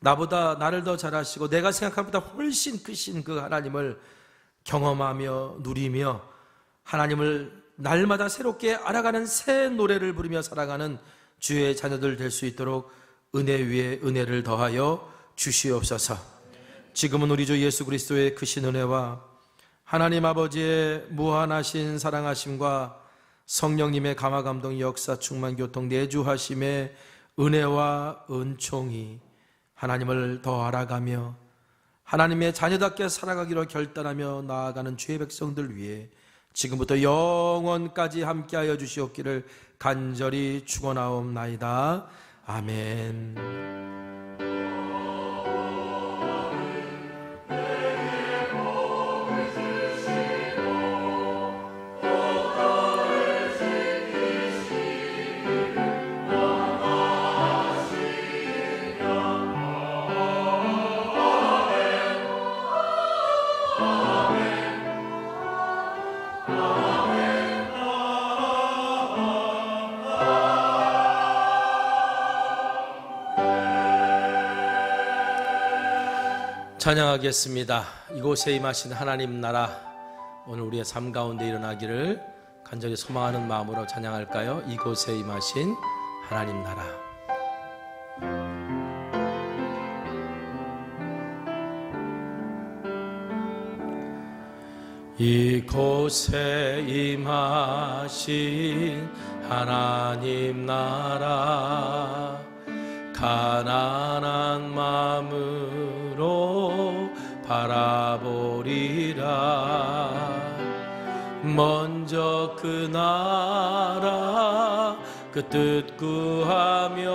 나보다 나를 더 잘하시고 내가 생각한 것보다 훨씬 크신 그 하나님을 경험하며 누리며 하나님을 날마다 새롭게 알아가는 새 노래를 부르며 살아가는 주의 자녀들 될 수 있도록 은혜 위에 은혜를 더하여 주시옵소서. 지금은 우리 주 예수 그리스도의 크신 은혜와 하나님 아버지의 무한하신 사랑하심과 성령님의 감화 감동 역사 충만 교통 내주하심의 은혜와 은총이 하나님을 더 알아가며 하나님의 자녀답게 살아가기로 결단하며 나아가는 주의 백성들 위해 지금부터 영원까지 함께하여 주시옵기를 간절히 축원하옵나이다. 아멘. 찬양하겠습니다. 이곳에 임하신 하나님 나라 오늘 우리의 삶 가운데 일어나기를 간절히 소망하는 마음으로 찬양할까요? 이곳에 임하신 하나님 나라. 이곳에 임하신 하나님 나라 가난한 마음으로 바라보리라. 먼저 그 나라 그 뜻 구하며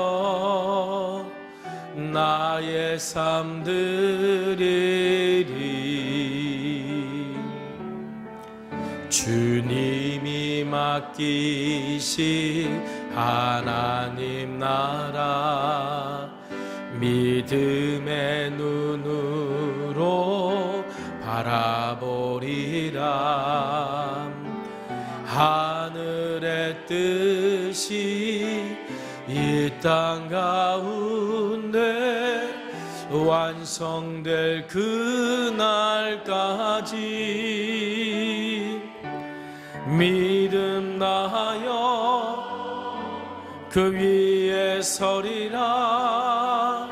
나의 삶 드리리. 주님이 맡기신 하나님 나라 믿음의 눈으로 바라 알아보리라. 하늘의 뜻이 이 땅 가운데 완성될 그날까지 믿음 다하여 그 위에 서리라.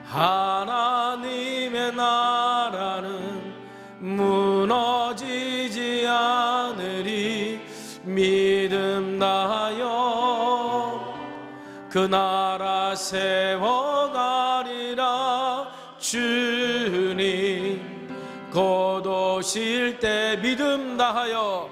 하나님의 나라는 무너지지 않으리. 믿음 다하여 그 나라 세워가리라. 주님 곧 오실 때 믿음 다하여